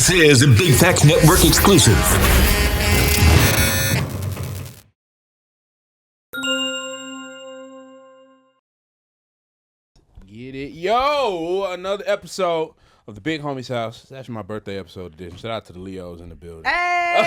This is a Big Facts Network exclusive. Get it. Yo, another episode of the Big Homie's House. It's actually my birthday episode edition. Shout out to the Leos in the building. Hey!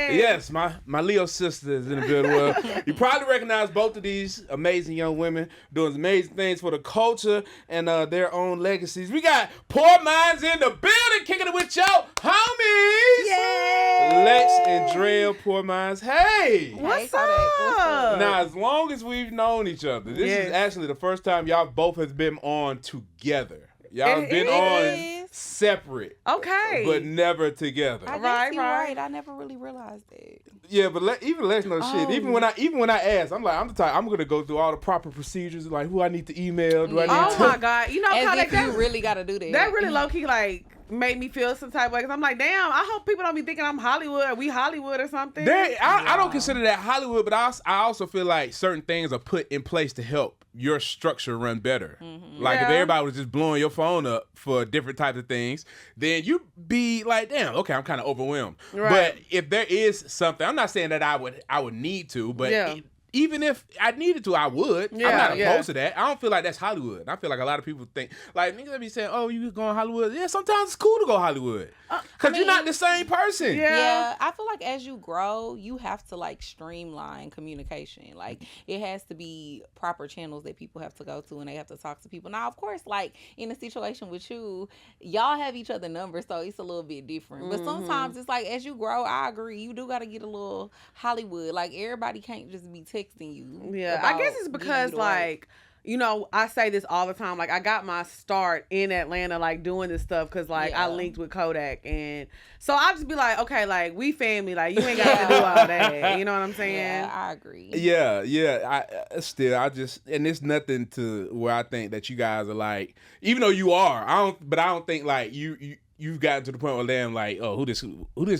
Yes, my Leo sister is in the building. Well, you probably recognize both of these amazing young women doing amazing things for the culture and their own legacies. We got Poor Minds in the building, kicking it with your homies. Yay! Lex and Drea, Poor Minds. Hey! What's up? Now, as long as we've known each other, this is actually the first time y'all both has been on together. Y'all have been on separate. Okay. But never together. I guess you're right. I never really realized it. Yeah, but even Lex knows shit. Even when I ask, I'm the type, I'm gonna go through all the proper procedures, like who I need to email, do I need to... Oh my God. You know, as if you really gotta do that. That really low key like made me feel some type of way. Cause I'm like, damn, I hope people don't be thinking I'm Hollywood. Are we Hollywood or something? I don't consider that Hollywood, but I also feel like certain things are put in place to help your structure run better. Mm-hmm. Like if everybody was just blowing your phone up for different types of things, then you'd be like, damn, okay, I'm kind of overwhelmed. Right. But if there is something, I'm not saying that I would need to, but even if I needed to, I would. I'm not opposed to that. I don't feel like that's Hollywood. I feel like a lot of people think, like, niggas be saying, oh, you going Hollywood? Yeah, sometimes it's cool to go Hollywood. Because you're not the same person. Yeah, I feel like as you grow, you have to, like, streamline communication. Like, it has to be proper channels that people have to go to and they have to talk to people. Now, of course, like, in a situation with you, y'all have each other numbers, so it's a little bit different. But sometimes it's like, as you grow, I agree, you do got to get a little Hollywood. Like, everybody can't just be texting you. Yeah, I guess it's because like, you know, I say this all the time. Like, I got my start in Atlanta, like doing this stuff because like I linked with Kodaq, and so I'll just be like, okay, like we family. Like you ain't got to do all that. You know what I'm saying? Yeah, I agree. Yeah. I just, and it's nothing to where I think that you guys are like, even though you are, I don't think like you've gotten to the point where they're like, oh, who this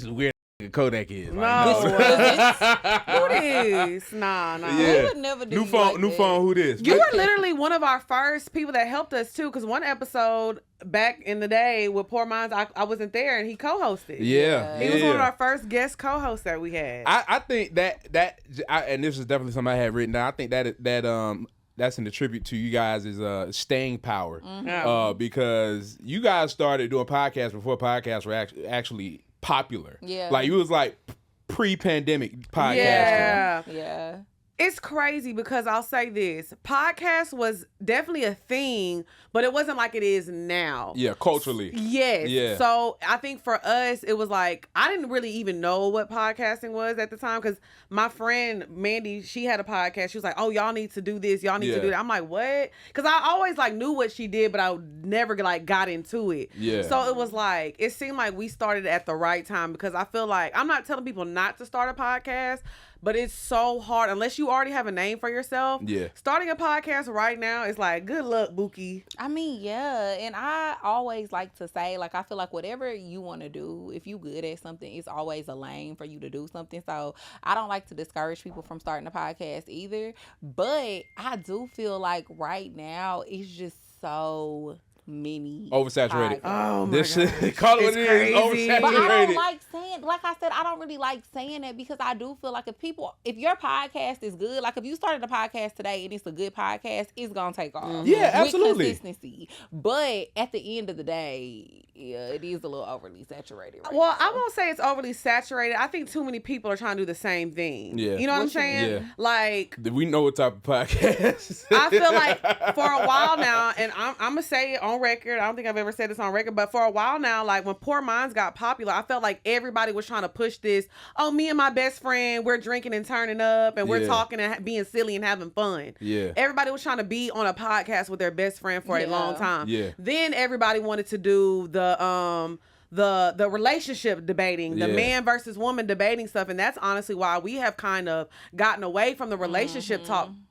weird Kodaq is. No. Who this? Nah. Yeah. We would never do new phone, who this? You were literally one of our first people that helped us too, because one episode back in the day with Poor Minds, I wasn't there and he co-hosted. Yeah. He was one of our first guest co-hosts that we had. I think that and this is definitely something I had written down. I think that that's an attribute to you guys' staying power. Mm-hmm. Because you guys started doing podcasts before podcasts were actually popular. Yeah. Like you was like pre-pandemic podcasting. Yeah. It's crazy because I'll say this. Podcast was definitely a thing, but it wasn't like it is now. Yeah, culturally. Yes. Yeah. So I think for us, it was like, I didn't really even know what podcasting was at the time because my friend Mandy, she had a podcast. She was like, oh, y'all need to do this. Y'all need to do that. I'm like, what? Because I always like knew what she did, but I never like got into it. Yeah. So it was like, it seemed like we started at the right time because I feel like, I'm not telling people not to start a podcast, but it's so hard unless you already have a name for yourself. Yeah. Starting a podcast right now is like, good luck, Bookie. I mean, yeah. And I always like to say, like, I feel like whatever you want to do, if you good at something, it's always a lane for you to do something. So I don't like to discourage people from starting a podcast either. But I do feel like right now it's just so many oversaturated. Oh my God. Call it what it is. Oversaturated. But I don't like saying, like I said, I don't really like saying that because I do feel like if your podcast is good, like if you started a podcast today and it's a good podcast, it's gonna take off. Yeah, absolutely. With consistency. But at the end of the day, yeah, it is a little overly saturated right Well, now. I won't say it's overly saturated. I think too many people are trying to do the same thing. Yeah. You know what I'm saying? Yeah. Like, do we know what type of podcast? I feel like for a while now, and I'm gonna say it on record. I don't think I've ever said this on record, but for a while now, like when Poor Minds got popular, I felt like everybody was trying to push this. Oh, me and my best friend, we're drinking and turning up, and we're talking and being silly and having fun. Yeah. Everybody was trying to be on a podcast with their best friend for a long time. Yeah. Then everybody wanted to do the relationship debating, the man versus woman debating stuff, and that's honestly why we have kind of gotten away from the relationship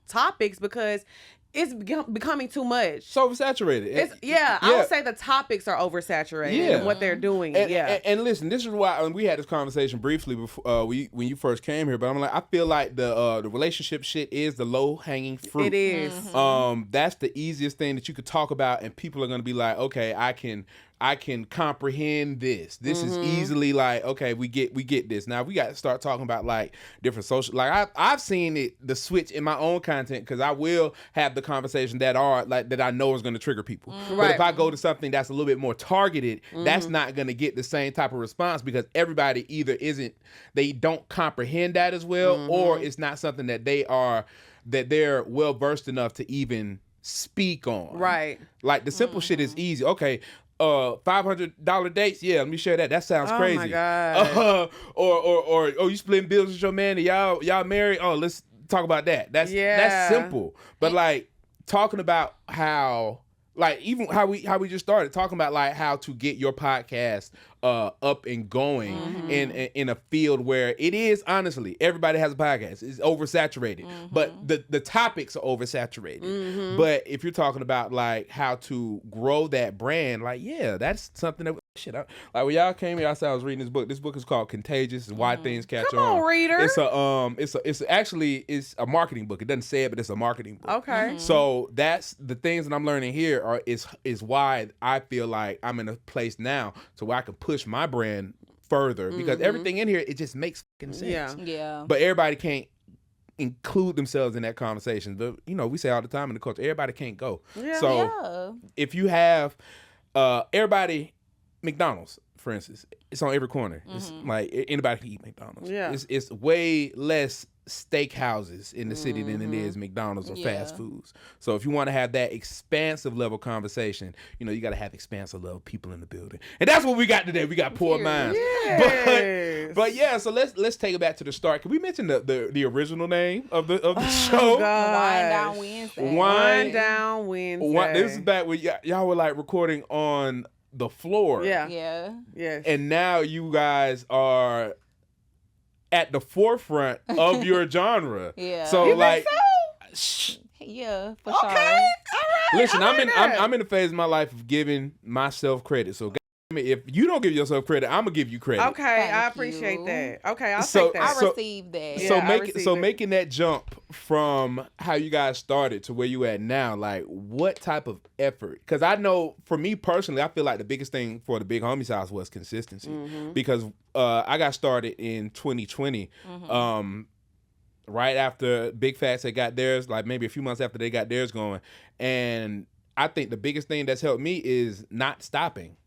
topics because it's becoming too much. So oversaturated. I would say the topics are oversaturated in what they're doing. And listen, this is why we had this conversation briefly before when you first came here. But I'm like, I feel like the relationship shit is the low hanging fruit. It is. That's the easiest thing that you could talk about, and people are gonna be like, okay, I can I can comprehend this. This is easily like, okay, we get this. Now we got to start talking about like different social. Like I've seen the switch in my own content because I will have the conversation that I know is going to trigger people. But if I go to something that's a little bit more targeted, that's not going to get the same type of response because everybody either they don't comprehend that as well, or it's not something that they're well versed enough to even speak on. Right. Like the simple shit is easy. Okay. $500 dates. Yeah, let me share that. That sounds crazy. Oh my god. Or you splitting bills with your man and y'all married. Oh, let's talk about that. That's simple. But like talking about how, like even how we just started talking about like how to get your podcast up and going in a field where it is honestly everybody has a podcast. It's oversaturated, but the topics are oversaturated. But if you're talking about like how to grow that brand, like that's something that like when y'all came here, I said I was reading this book. This book is called Contagious: Why Things Catch On. Come on, reader. It's actually a marketing book. It doesn't say it, but it's a marketing book. Okay. So that's the things that I'm learning here is why I feel like I'm in a place now to where I can push my brand further because everything in here, it just makes fucking sense. Yeah. But everybody can't include themselves in that conversation. But we say all the time in the culture, everybody can't go. Yeah. So if you have everybody, McDonald's, for instance, it's on every corner. It's like anybody can eat McDonald's. Yeah. It's way less steakhouses in the city than it is McDonald's or fast foods. So if you want to have that expansive level conversation, you got to have expansive level people in the building. And that's what we got today. We got poor minds. Yes. But yeah, so let's take it back to the start. Can we mention the original name of the show? Wind Down Wednesday. Wind Down Wednesday. This is back when y'all were like recording on the floor. Yeah. Yes. And now you guys are at the forefront of your genre. Yeah. So you like think so? Yeah, for sure. Okay. All right. Listen, I'm in a phase of my life of giving myself credit. So if you don't give yourself credit, I'm gonna give you credit. Okay, I appreciate that. Okay, I'll take that. I received that. So making that jump from how you guys started to where you at now, like what type of effort? Because I know for me personally, I feel like the biggest thing for the Big Homies House was consistency. Because I got started in 2020. Right after Big Fats had got theirs, like maybe a few months after they got theirs going, and I think the biggest thing that's helped me is not stopping.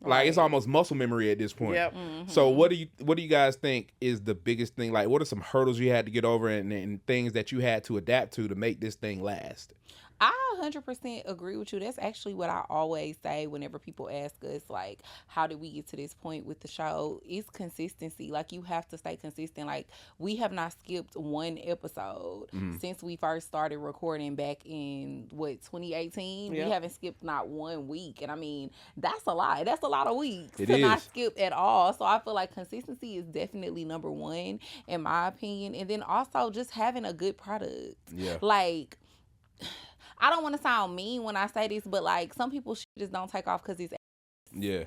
Like it's almost muscle memory at this point. Yep. So what do you guys think is the biggest thing? Like what are some hurdles you had to get over and things that you had to adapt to make this thing last? I 100% agree with you. That's actually what I always say whenever people ask us, like, how did we get to this point with the show? It's consistency. Like, you have to stay consistent. Like, we have not skipped one episode since we first started recording back in, 2018? Yep. We haven't skipped not 1 week. And, I mean, that's a lot. That's a lot of weeks to not skip at all. So, I feel like consistency is definitely number one, in my opinion. And then also just having a good product. Yeah. Like, I don't want to sound mean when I say this, but like some people just don't take off because it's yeah.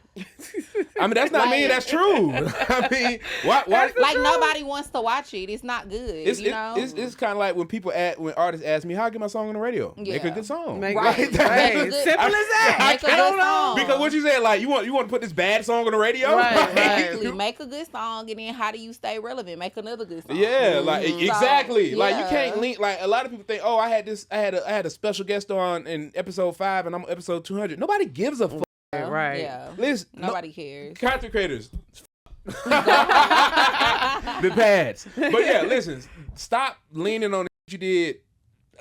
I mean that's not mean, that's true. I mean why like nobody wants to watch it. It's not good. It's kind of like when artists ask me how I get my song on the radio. Yeah. Make a good song. Simple as that. Make a good song. Because what you said, like you want to put this bad song on the radio? Right. Make a good song, and then how do you stay relevant? Make another good song. Yeah, like exactly. So, like you can't link. Like a lot of people think, oh, I had a special guest on in episode 5, and I'm on episode 200. Nobody gives a fuck. Right. Yeah. Listen, nobody cares. Content creators. The pads. But yeah, listen, stop leaning on what you did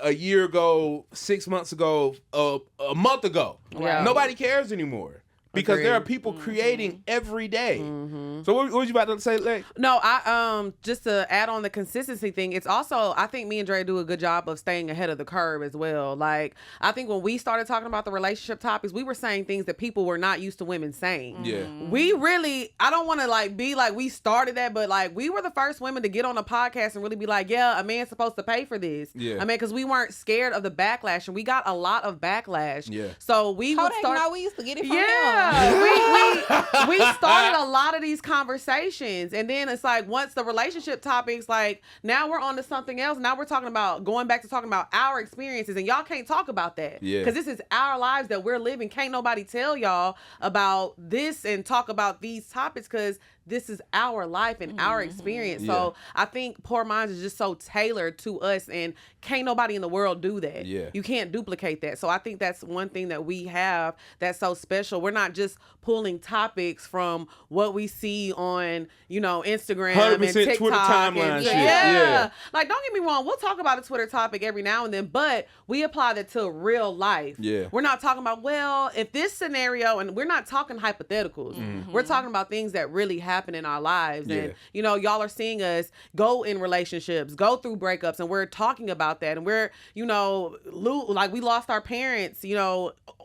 a year ago, 6 months ago, a month ago. Right. Nobody cares anymore. Because there are people creating every day. So what was you about to say, Lex? No, I just to add on the consistency thing, it's also, I think me and Drea do a good job of staying ahead of the curve as well. Like, I think when we started talking about the relationship topics, we were saying things that people were not used to women saying. Yeah. We really, I don't want to like be like we started that, but like we were the first women to get on a podcast and really be like, yeah, a man's supposed to pay for this. Yeah. I mean, because we weren't scared of the backlash, and we got a lot of backlash. Yeah. So we would start. We used to get it from him. Yeah, we started a lot of these conversations, and then it's like once the relationship topics, like now we're on to something else. Now we're talking about going back to talking about our experiences, and y'all can't talk about that because this is our lives that we're living. Can't nobody tell y'all about this and talk about these topics because this is our life and our experience. Yeah. So I think Poor Minds is just so tailored to us, and can't nobody in the world do that. Yeah. You can't duplicate that. So I think that's one thing that we have that's so special. We're not just pulling topics from what we see on, Instagram 100% and TikTok. Twitter timeline shit. Yeah. Like, don't get me wrong. We'll talk about a Twitter topic every now and then, but we apply that to real life. Yeah. We're not talking about, well, if this scenario, and we're not talking hypotheticals. We're talking about things that really happen in our lives. Yeah. And, y'all are seeing us go in relationships, go through breakups, and we're talking about that. And we're, like we lost our parents,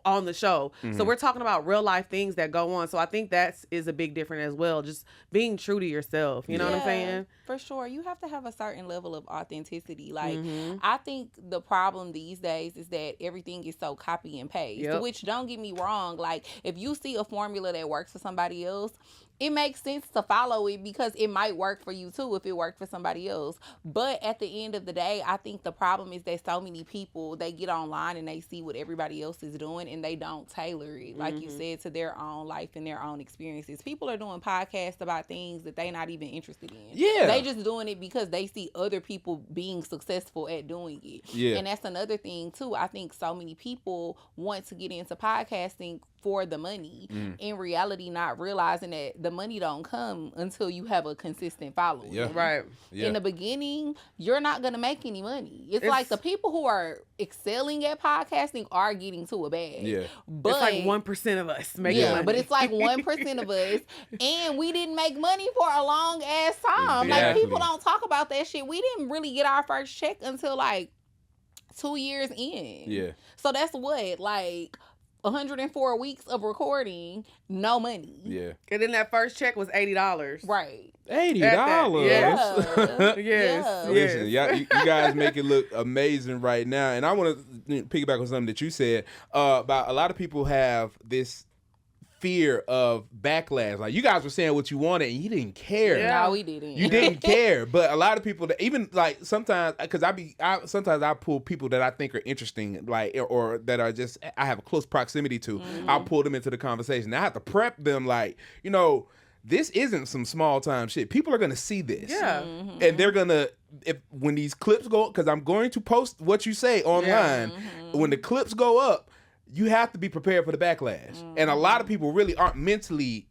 on the show. So we're talking about real life things that go on. So I think that is a big difference as well. Just being true to yourself. You know what I'm saying? For sure. You have to have a certain level of authenticity. Like, I think the problem these days is that everything is so copy and paste, which don't get me wrong. Like, if you see a formula that works for somebody else, it makes sense to follow it because it might work for you too if it worked for somebody else. But at the end of the day, I think the problem is that so many people, they get online and they see what everybody else is doing and they don't tailor it, like you said, to their own life and their own experiences. People are doing podcasts about things that they're not even interested in. Yeah. They just doing it because they see other people being successful at doing it. Yeah. And that's another thing too. I think so many people want to get into podcasting for the money, in reality not realizing that the money don't come until you have a consistent following. Yeah. Right. Yeah. In the beginning, you're not going to make any money. It's like the people who are excelling at podcasting are getting to a bag. Yeah. But it's like 1% of us making money. but it's like 1% of us, and we didn't make money for a long ass time. Like, Exactly. people don't talk about that shit. We didn't really get our first check until like 2 years in. Yeah. So that's what, like 104 weeks of recording, no money. Yeah. And then that first check was $80. Right. $80. Yes. Yeah. Listen, you guys make it look amazing right now. And I want to piggyback on something that you said about a lot of people have this fear of backlash. Like, you guys were saying what you wanted and you didn't care. Yeah. No, we didn't. You didn't care. But a lot of people that even like sometimes, because sometimes I pull people that I think are interesting, like, or that are just, I have a close proximity to. I'll pull them into the conversation. I have to prep them like, this isn't some small time shit. People are going to see this. Yeah. And they're going to, when these clips go, because I'm going to post what you say online, when the clips go up, you have to be prepared for the backlash. And a lot of people really aren't mentally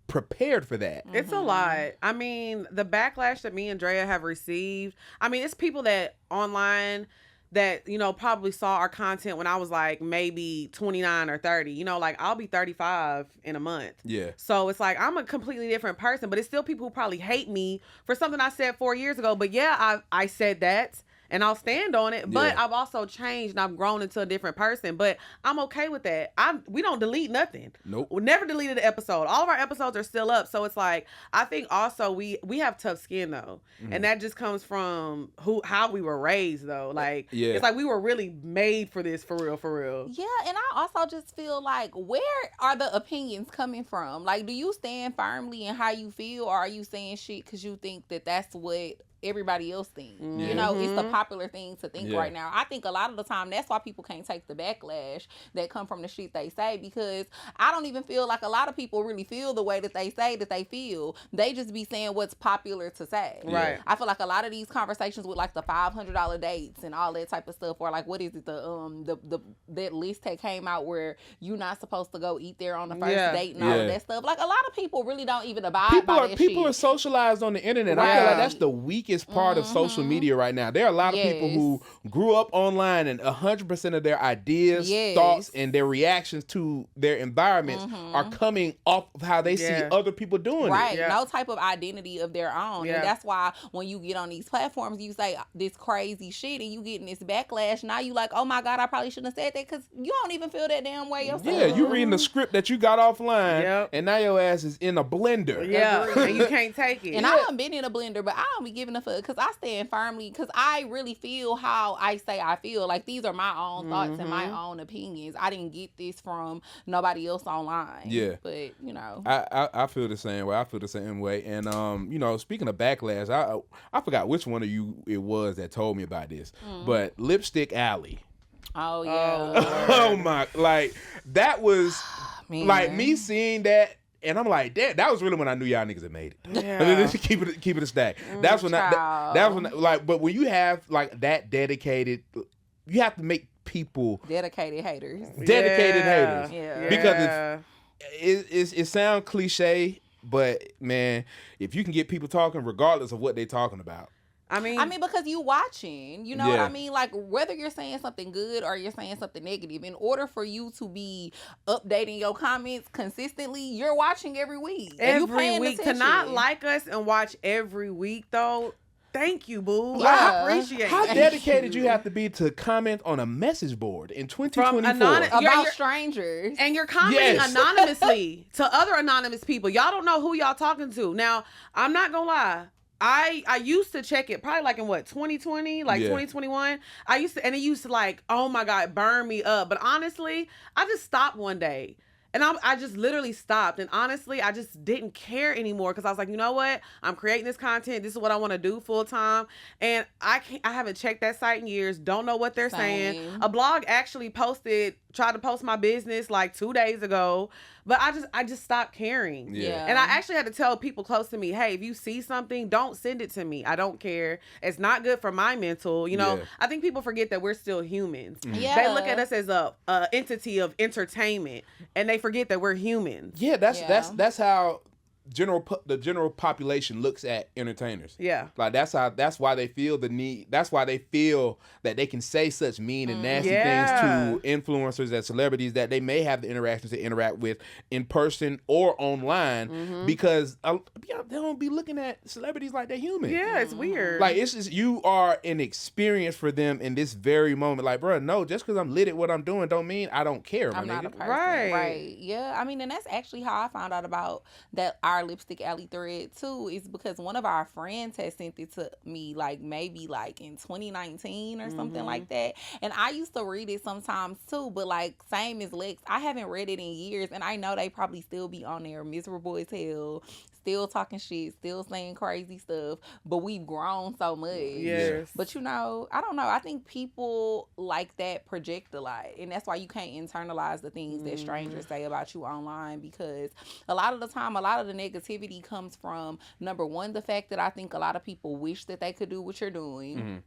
prepared for that. It's a lot. I mean, the backlash that me and Drea have received, I mean, it's people that online that, probably saw our content when I was like maybe 29 or 30. Like, I'll be 35 in a month. Yeah. So it's like I'm a completely different person, but it's still people who probably hate me for something I said 4 years ago. But yeah, I said that. And I'll stand on it, but I've also changed and I've grown into a different person. But I'm okay with that. We don't delete nothing. Nope. We never deleted an episode. All of our episodes are still up. So it's like, I think also we have tough skin though. And that just comes from how we were raised though. Like, it's like we were really made for this, for real. Yeah, and I also just feel like, where are the opinions coming from? Like, do you stand firmly in how you feel, or are you saying shit because you think that that's what everybody else thinks? It's the popular thing to think right now. I think a lot of the time that's why people can't take the backlash that come from the shit they say, because I don't even feel like a lot of people really feel the way that they say that they feel. They just be saying what's popular to say. Right. I feel like a lot of these conversations with like the $500 dates and all that type of stuff, or like, what is it, that list that came out where you're not supposed to go eat there on the first date and all of that stuff. Like, a lot of people really don't even abide by that shit. People are socialized on the internet. I feel like that's the weakest part of social media right now. There are a lot of people who grew up online, and 100% of their ideas, thoughts, and their reactions to their environments are coming off of how they see other people doing right. it. No type of identity of their own. And that's why when you get on these platforms, you say this crazy shit and you getting this backlash. Now you like, oh my God, I probably shouldn't have said that, because you don't even feel that damn way yourself. Yeah, you reading the script that you got offline, and now your ass is in a blender. Yeah, and you can't take it. And I haven't been in a blender, but I don't be giving a stand for, because I stand firmly, because I really feel how I say I feel. Like, these are my own thoughts and my own opinions. I didn't get this from nobody else online. Yeah. But, you know. I feel the same way. I feel the same way. And, you know, speaking of backlash, I forgot which one of you it was that told me about this. But Lipstick Alley. Oh, yeah. Oh, my. Like, that was, like, me seeing that. And I'm like, that was really when I knew y'all niggas had made it. Yeah. keep it a stack. That's when that was when, like, but when you have like that dedicated, you have to make people dedicated haters. Yeah. Because it sounds cliche, but man, if you can get people talking regardless of what they're talking about. I mean, because you watching, you know what I mean? Like, whether you're saying something good or you're saying something negative, in order for you to be updating your comments consistently, you're watching every week. Every week. To not like us and watch every week, though, thank you, boo. Yeah. I appreciate it. How dedicated you have to be to comment on a message board in 2024? About strangers. And you're commenting anonymously to other anonymous people. Y'all don't know who y'all talking to. Now, I'm not going to lie. I used to check it probably like in 2020, 2021. I used to, and it used to like, oh my God, burn me up. But honestly, I just stopped one day. And I just literally stopped. And honestly, I just didn't care anymore because I was like, you know what? I'm creating this content. This is what I want to do full time. And I haven't checked that site in years. Don't know what they're saying. A blog actually tried to post my business like 2 days ago. But I just stopped caring. Yeah. And I actually had to tell people close to me, hey, if you see something, don't send it to me. I don't care. It's not good for my mental. You know, I think people forget that we're still humans. Yeah. They look at us as a entity of entertainment, and they forget that we're humans. Yeah, that's how the general population looks at entertainers. Yeah. Like that's why they feel the need. That's why they feel that they can say such mean and nasty things to influencers and celebrities that they may have the interactions to interact with in person or online because they don't be looking at celebrities like they're human. Yeah, it's weird. Like, it's just, you are an experience for them in this very moment. Like, bro, no, just because I'm lit at what I'm doing don't mean I don't care. I'm not a person. Right. Yeah. I mean, and that's actually how I found out about our Lipstick Alley thread too, is because one of our friends had sent it to me like maybe like in 2019 or something like that. And I used to read it sometimes too, but like same as Lex, I haven't read it in years, and I know they probably still be on there miserable as hell, still talking shit, still saying crazy stuff, but we've grown so much. Yes. But you know, I don't know. I think people like that project a lot, and that's why you can't internalize the things that strangers say about you online, because a lot of the time, a lot of the negativity comes from, number one, the fact that I think a lot of people wish that they could do what you're doing.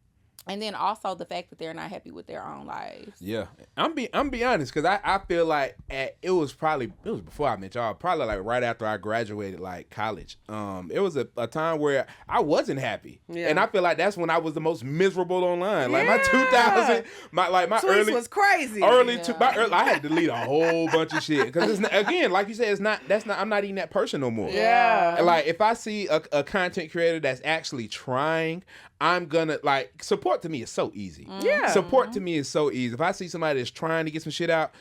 And then also the fact that they're not happy with their own lives. Yeah. I'm be honest, because I feel like it was before I met y'all, probably like right after I graduated like college. It was a time where I wasn't happy. Yeah. And I feel like that's when I was the most miserable online. Like my 2000, my Tweets early was crazy. I had to delete a whole bunch of shit. Because again, like you said, I'm not even that person no more. Yeah. And like if I see a content creator that's actually trying, I'm gonna, like, support to me is so easy. Yeah. Support to me is so easy. If I see somebody that's trying to get some shit out,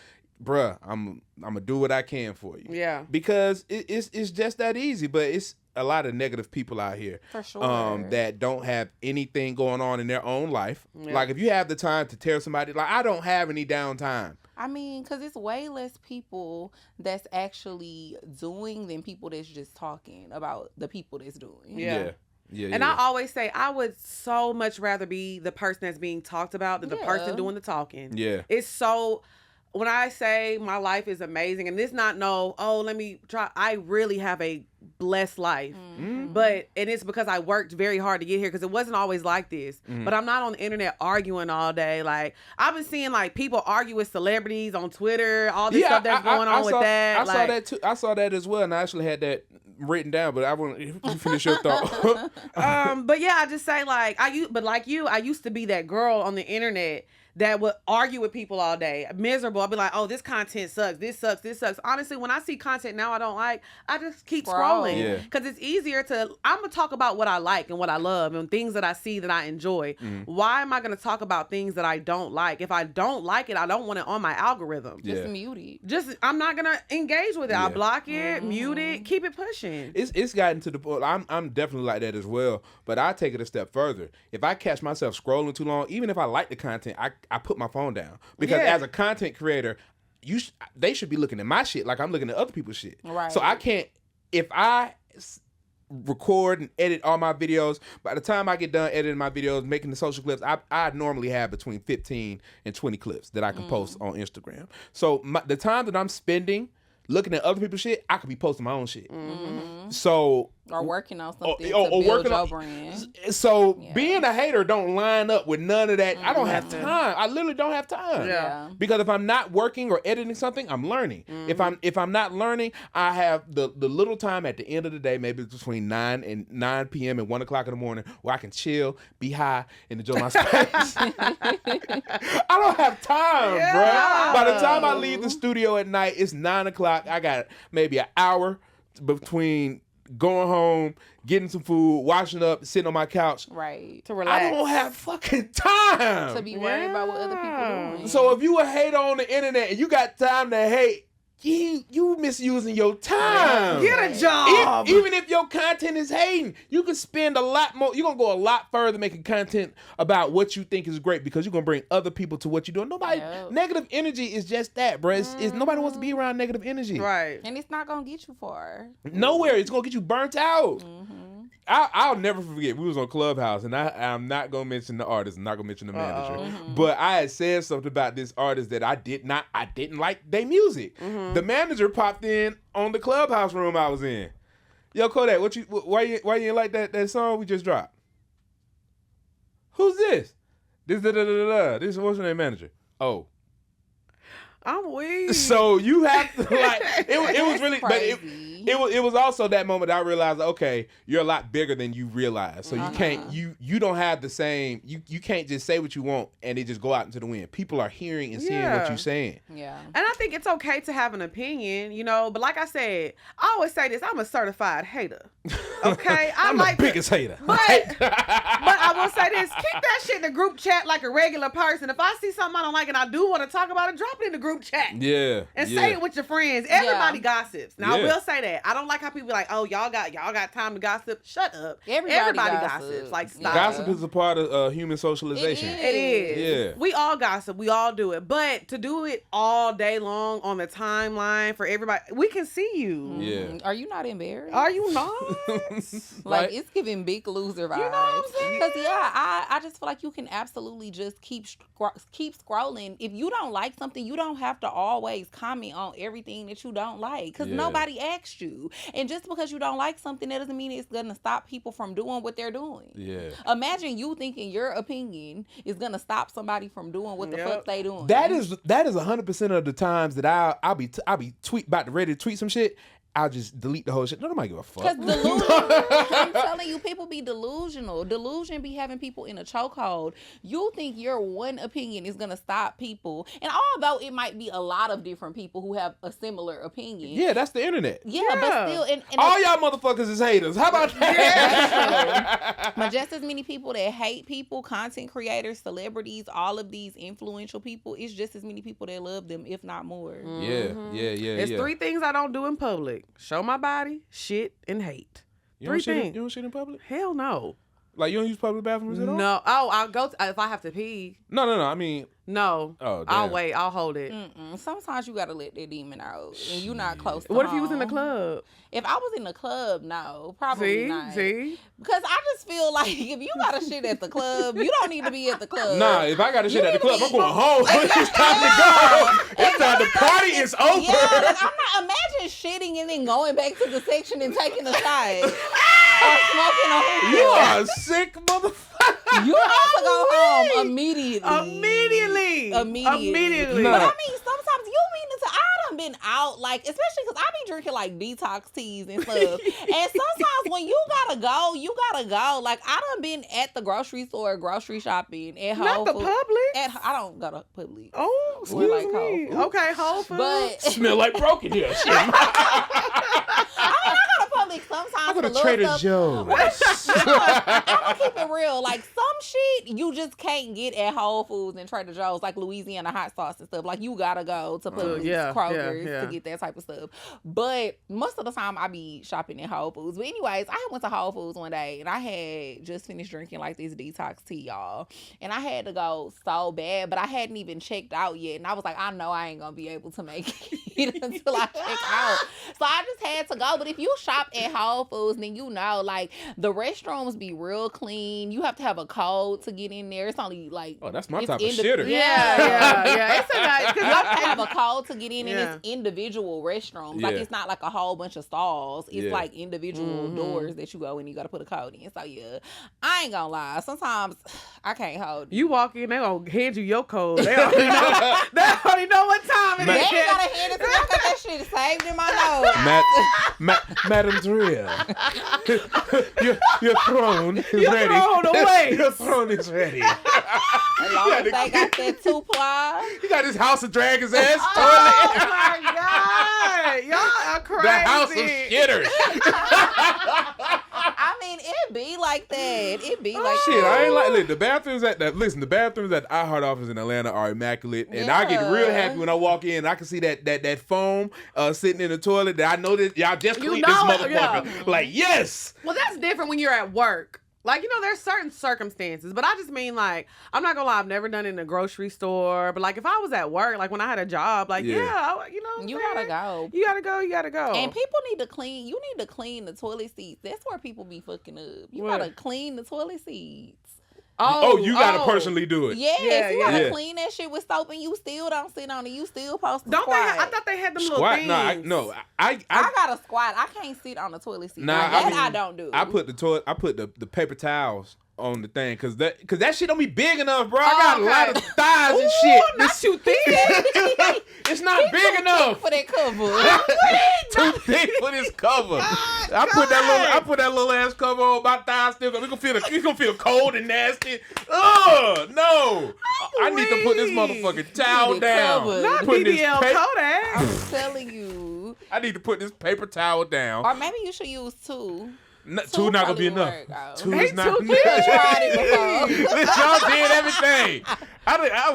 bruh, I'm gonna do what I can for you. Yeah. Because it's just that easy. But it's a lot of negative people out here. For sure. That don't have anything going on in their own life. Yeah. Like, if you have the time to tell somebody, like, I don't have any downtime. I mean, because it's way less people that's actually doing than people that's just talking about the people that's doing. Yeah. Yeah, and I always say I would so much rather be the person that's being talked about than the person doing the talking. Yeah. It's so, when I say my life is amazing, and this not let me try, I really have a blessed life. But, and it's because I worked very hard to get here, because it wasn't always like this. But I'm not on the internet arguing all day. Like, I've been seeing like people argue with celebrities on Twitter, all this stuff that's going on with that. I saw that too. I saw that as well, and I actually had that written down, but I want you finish your thought. But yeah, I just say like I used to be that girl on the internet that would argue with people all day. Miserable. I'll be like, oh, this content sucks. This sucks. This sucks. Honestly, when I see content now I don't like, I just keep scrolling. Yeah. Because it's easier to, I'm going to talk about what I like and what I love and things that I see that I enjoy. Why am I going to talk about things that I don't like? If I don't like it, I don't want it on my algorithm. Just mute it. Just, I'm not going to engage with it. I block it, mute it, keep it pushing. It's gotten to the point, I'm definitely like that as well, but I take it a step further. If I catch myself scrolling too long, even if I like the content, I put my phone down. Because as a content creator, they should be looking at my shit like I'm looking at other people's shit. Right. So I can't, if I record and edit all my videos, by the time I get done editing my videos, making the social clips, I normally have between 15 and 20 clips that I can post on Instagram. So the time that I'm spending looking at other people's shit, I could be posting my own shit. So or working on something or to build working your on, brand. So being a hater don't line up with none of that. I don't have time. I literally don't have time. Yeah. Because if I'm not working or editing something, I'm learning. If I'm not learning, I have the little time at the end of the day, maybe between 9 p.m. and 1 o'clock in the morning, where I can chill, be high, and enjoy my space. I don't have time, bro. By the time I leave the studio at night, it's 9 o'clock. I got maybe an hour between going home, getting some food, washing up, sitting on my couch. Right. To relax. I don't have fucking time To be worried about what other people are doing. So if you a hater on the internet and you got time to hate, you misusing your time. Get a job. Even if your content is hating, you can spend a lot more. You're going to go a lot further making content about what you think is great because you're going to bring other people to what you're doing. Negative energy is just that, bro. It's nobody wants to be around negative energy. Right. And it's not going to get you far. Nowhere. It's going to get you burnt out. I'll never forget. We was on Clubhouse, and I'm not gonna mention the artist. I'm not gonna mention the manager. But I had said something about this artist that I didn't like their music. The manager popped in on the Clubhouse room I was in. Yo, Kodaq, why you didn't like that song we just dropped? Who's this? This This what's your name, manager? Oh. I'm weak. So you have to like it was really, but it was also that moment that I realized, okay, you're a lot bigger than you realize. So you can't you don't have the same you can't just say what you want and it just go out into the wind. People are hearing and seeing what you're saying. Yeah. And I think it's okay to have an opinion, you know, but like I said, I always say this, I'm a certified hater. Okay? I'm the biggest hater. But I will say this, keep that shit in the group chat like a regular person. If I see something I don't like and I do want to talk about it, drop it in the group chat. Yeah. And say it with your friends. Everybody gossips. Now I Yeah. will say that. I don't like how people be like, oh, y'all got time to gossip. Shut up. Everybody gossips. Like, stop. Gossip is a part of human socialization. It is. Yeah. We all gossip. We all do it. But to do it all day long on the timeline for everybody, we can see you. Yeah. Are you not embarrassed? Are you not? Like, it's giving big loser vibes. You know what I'm saying? Because, I just feel like you can absolutely just keep scrolling. If you don't like something, you don't have to always comment on everything that you don't like. Because nobody asked you. And just because you don't like something, that doesn't mean it's going to stop people from doing what they're doing. Yeah. Imagine you thinking your opinion is going to stop somebody from doing what the fuck they doing. That is 100% of the times that I'll be about to ready to tweet some shit. I'll just delete the whole shit. Nobody give a fuck. Because delusion, I'm telling you, people be delusional. Delusion be having people in a chokehold. You think your one opinion is going to stop people. And although it might be a lot of different people who have a similar opinion. Yeah, that's the internet. Yeah, but still. And all y'all motherfuckers is haters. How about that? But just as many people that hate people, content creators, celebrities, all of these influential people, it's just as many people that love them, if not more. Yeah. There's 3 things I don't do in public. Show my body, shit, and hate. You 3 don't shit things. You don't shit in public? Hell no. Like, you don't use public bathrooms at all? No. Oh, I'll go if I have to pee. No. I mean... No. Oh, damn. I'll wait. I'll hold it. Sometimes you got to let that demon out. And you're not close to What if you was in the home. club? If I was in the club, no. Probably not. See? Because I just feel like if you got to shit at the club, you don't need to be at the club. Nah, if I got to shit at the club, I'm need to going home. It's time to go. It's time. The party is over. Yeah, like, I'm not imagine shitting and then going back to the section and taking a shot. Or smoking a hookah. You are a sick motherfucker. You have to go home immediately. Immediately. No. Immediately. But I mean, sometimes you mean it to, I done done been out, like, especially because I be drinking like detox teas and stuff. And sometimes when you gotta go, you gotta go. Like, I done been at the grocery store, grocery shopping at Whole Not the Foods. Publix. I don't go to Publix. Oh, excuse Or, like, me. Whole Foods. Okay, Whole Foods. But Smell like broken here. Shit. I go to Publix sometimes. I go for to little Trader stuff. Joe's. I'm gonna keep it real. Like, some shit you just can't get at Whole Foods and Trader Joe's, like Louisiana hot sauce and stuff. Like, you gotta go to Publix, Kroger's to get that type of stuff. But most of the time, I be shopping at Whole Foods. But anyways, I went to Whole Foods one day and I had just finished drinking like this detox tea, y'all. And I had to go so bad, but I hadn't even checked out yet. And I was like, I know I ain't gonna be able to make it until I check out. So I just had to go. But if you shop at Whole Foods, then you know, like, the restrooms be real clean. You have to have a code to get in there. It's only like, Oh, that's my type of shitter. Yeah. It's a nice, you have to have a code to get in, Yeah. and it's individual restrooms. Like, Yeah. it's not like a whole bunch of stalls. It's Yeah. like individual doors that you go in. You got to put a code in. So yeah, I ain't gonna lie. Sometimes I can't hold it. You walk in, they gonna hand you your code. They already know, they already know what time it They is. ain't gotta hand it to me. I got that shit saved in my notes. Madam Drea, your throne is Your ready. throne away. Your throne is ready. As long as they got that 2-ply. He got his house of dragons ass Oh toilet. my God. Y'all are crazy. The house of shitters. I mean, it be like that. It be like Shit, that. I ain't like. Look, the bathrooms at the bathrooms at the iHeart office in Atlanta are immaculate, and I get real happy when I walk in. I can see that foam sitting in the toilet. That I know that y'all just You cleaned this know it, motherfucker. yeah. Like, yes. Well, that's different when you're at work. Like, you know, there's certain circumstances, but I just mean, like, I'm not gonna lie, I've never done it in a grocery store, but like, if I was at work, like when I had a job, like, Yeah. you know, what I'm You saying? gotta go. You gotta go. And people need to clean. You need to clean the toilet seats. That's where people be fucking up. You What? gotta clean the toilet seats. Oh, you gotta personally do it. Yes, Yeah, you gotta yeah. clean that shit with soap, and you still don't sit on it. You still supposed to Don't they? squat. I thought they had them little Squat? things. No, I I gotta squat. I can't sit on the toilet seat. Nah, Now, I that mean, I don't do. I put the paper towels on the thing because that shit don't be big enough, bro. I got a lot of thighs and shit. Not too thick. It's not big enough. for that cover. Too thick for this cover. I put that little ass cover on my thighs. Still, we gonna feel cold and nasty. Ugh, no. I need to put this motherfucking towel it down. covered. Not Put this BBL pa- Kodak. I'm telling you. I need to put this paper towel down. Or maybe you should use 2. Two not gonna be probably enough. work out. Two Hey, is not two enough. Tried it before. Y'all did everything. I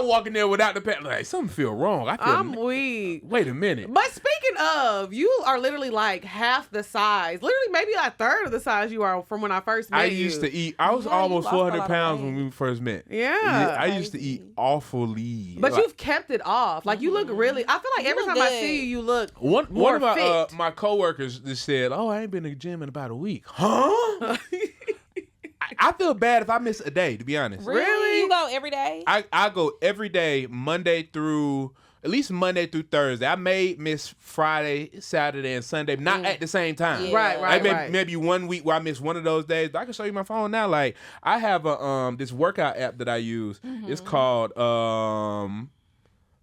walk in there without the pad. Like, something feel wrong. I feel. I'm weak. Wait a minute. But speaking of, you are literally like half the size, literally maybe a third of the size you are from when I first met you. I used to eat. I was Yeah, you almost lost a 400 lot of pounds weight. when we first met. Yeah. I used to eat Crazy. awfully. But Like, you've kept it off. Like, you look really, I feel like You every look time I good. see you, you look one more of my fit. my coworkers just said, "Oh, I ain't been to the gym in about a week." Huh? I feel bad if I miss a day. To be honest, Really? You go every day? I go every day, at least Monday through Thursday. I may miss Friday, Saturday, and Sunday, not at the same time. Yeah. Right, Like right. maybe 1 week where I miss one of those days. But I can show you my phone now. Like, I have a this workout app that I use. It's called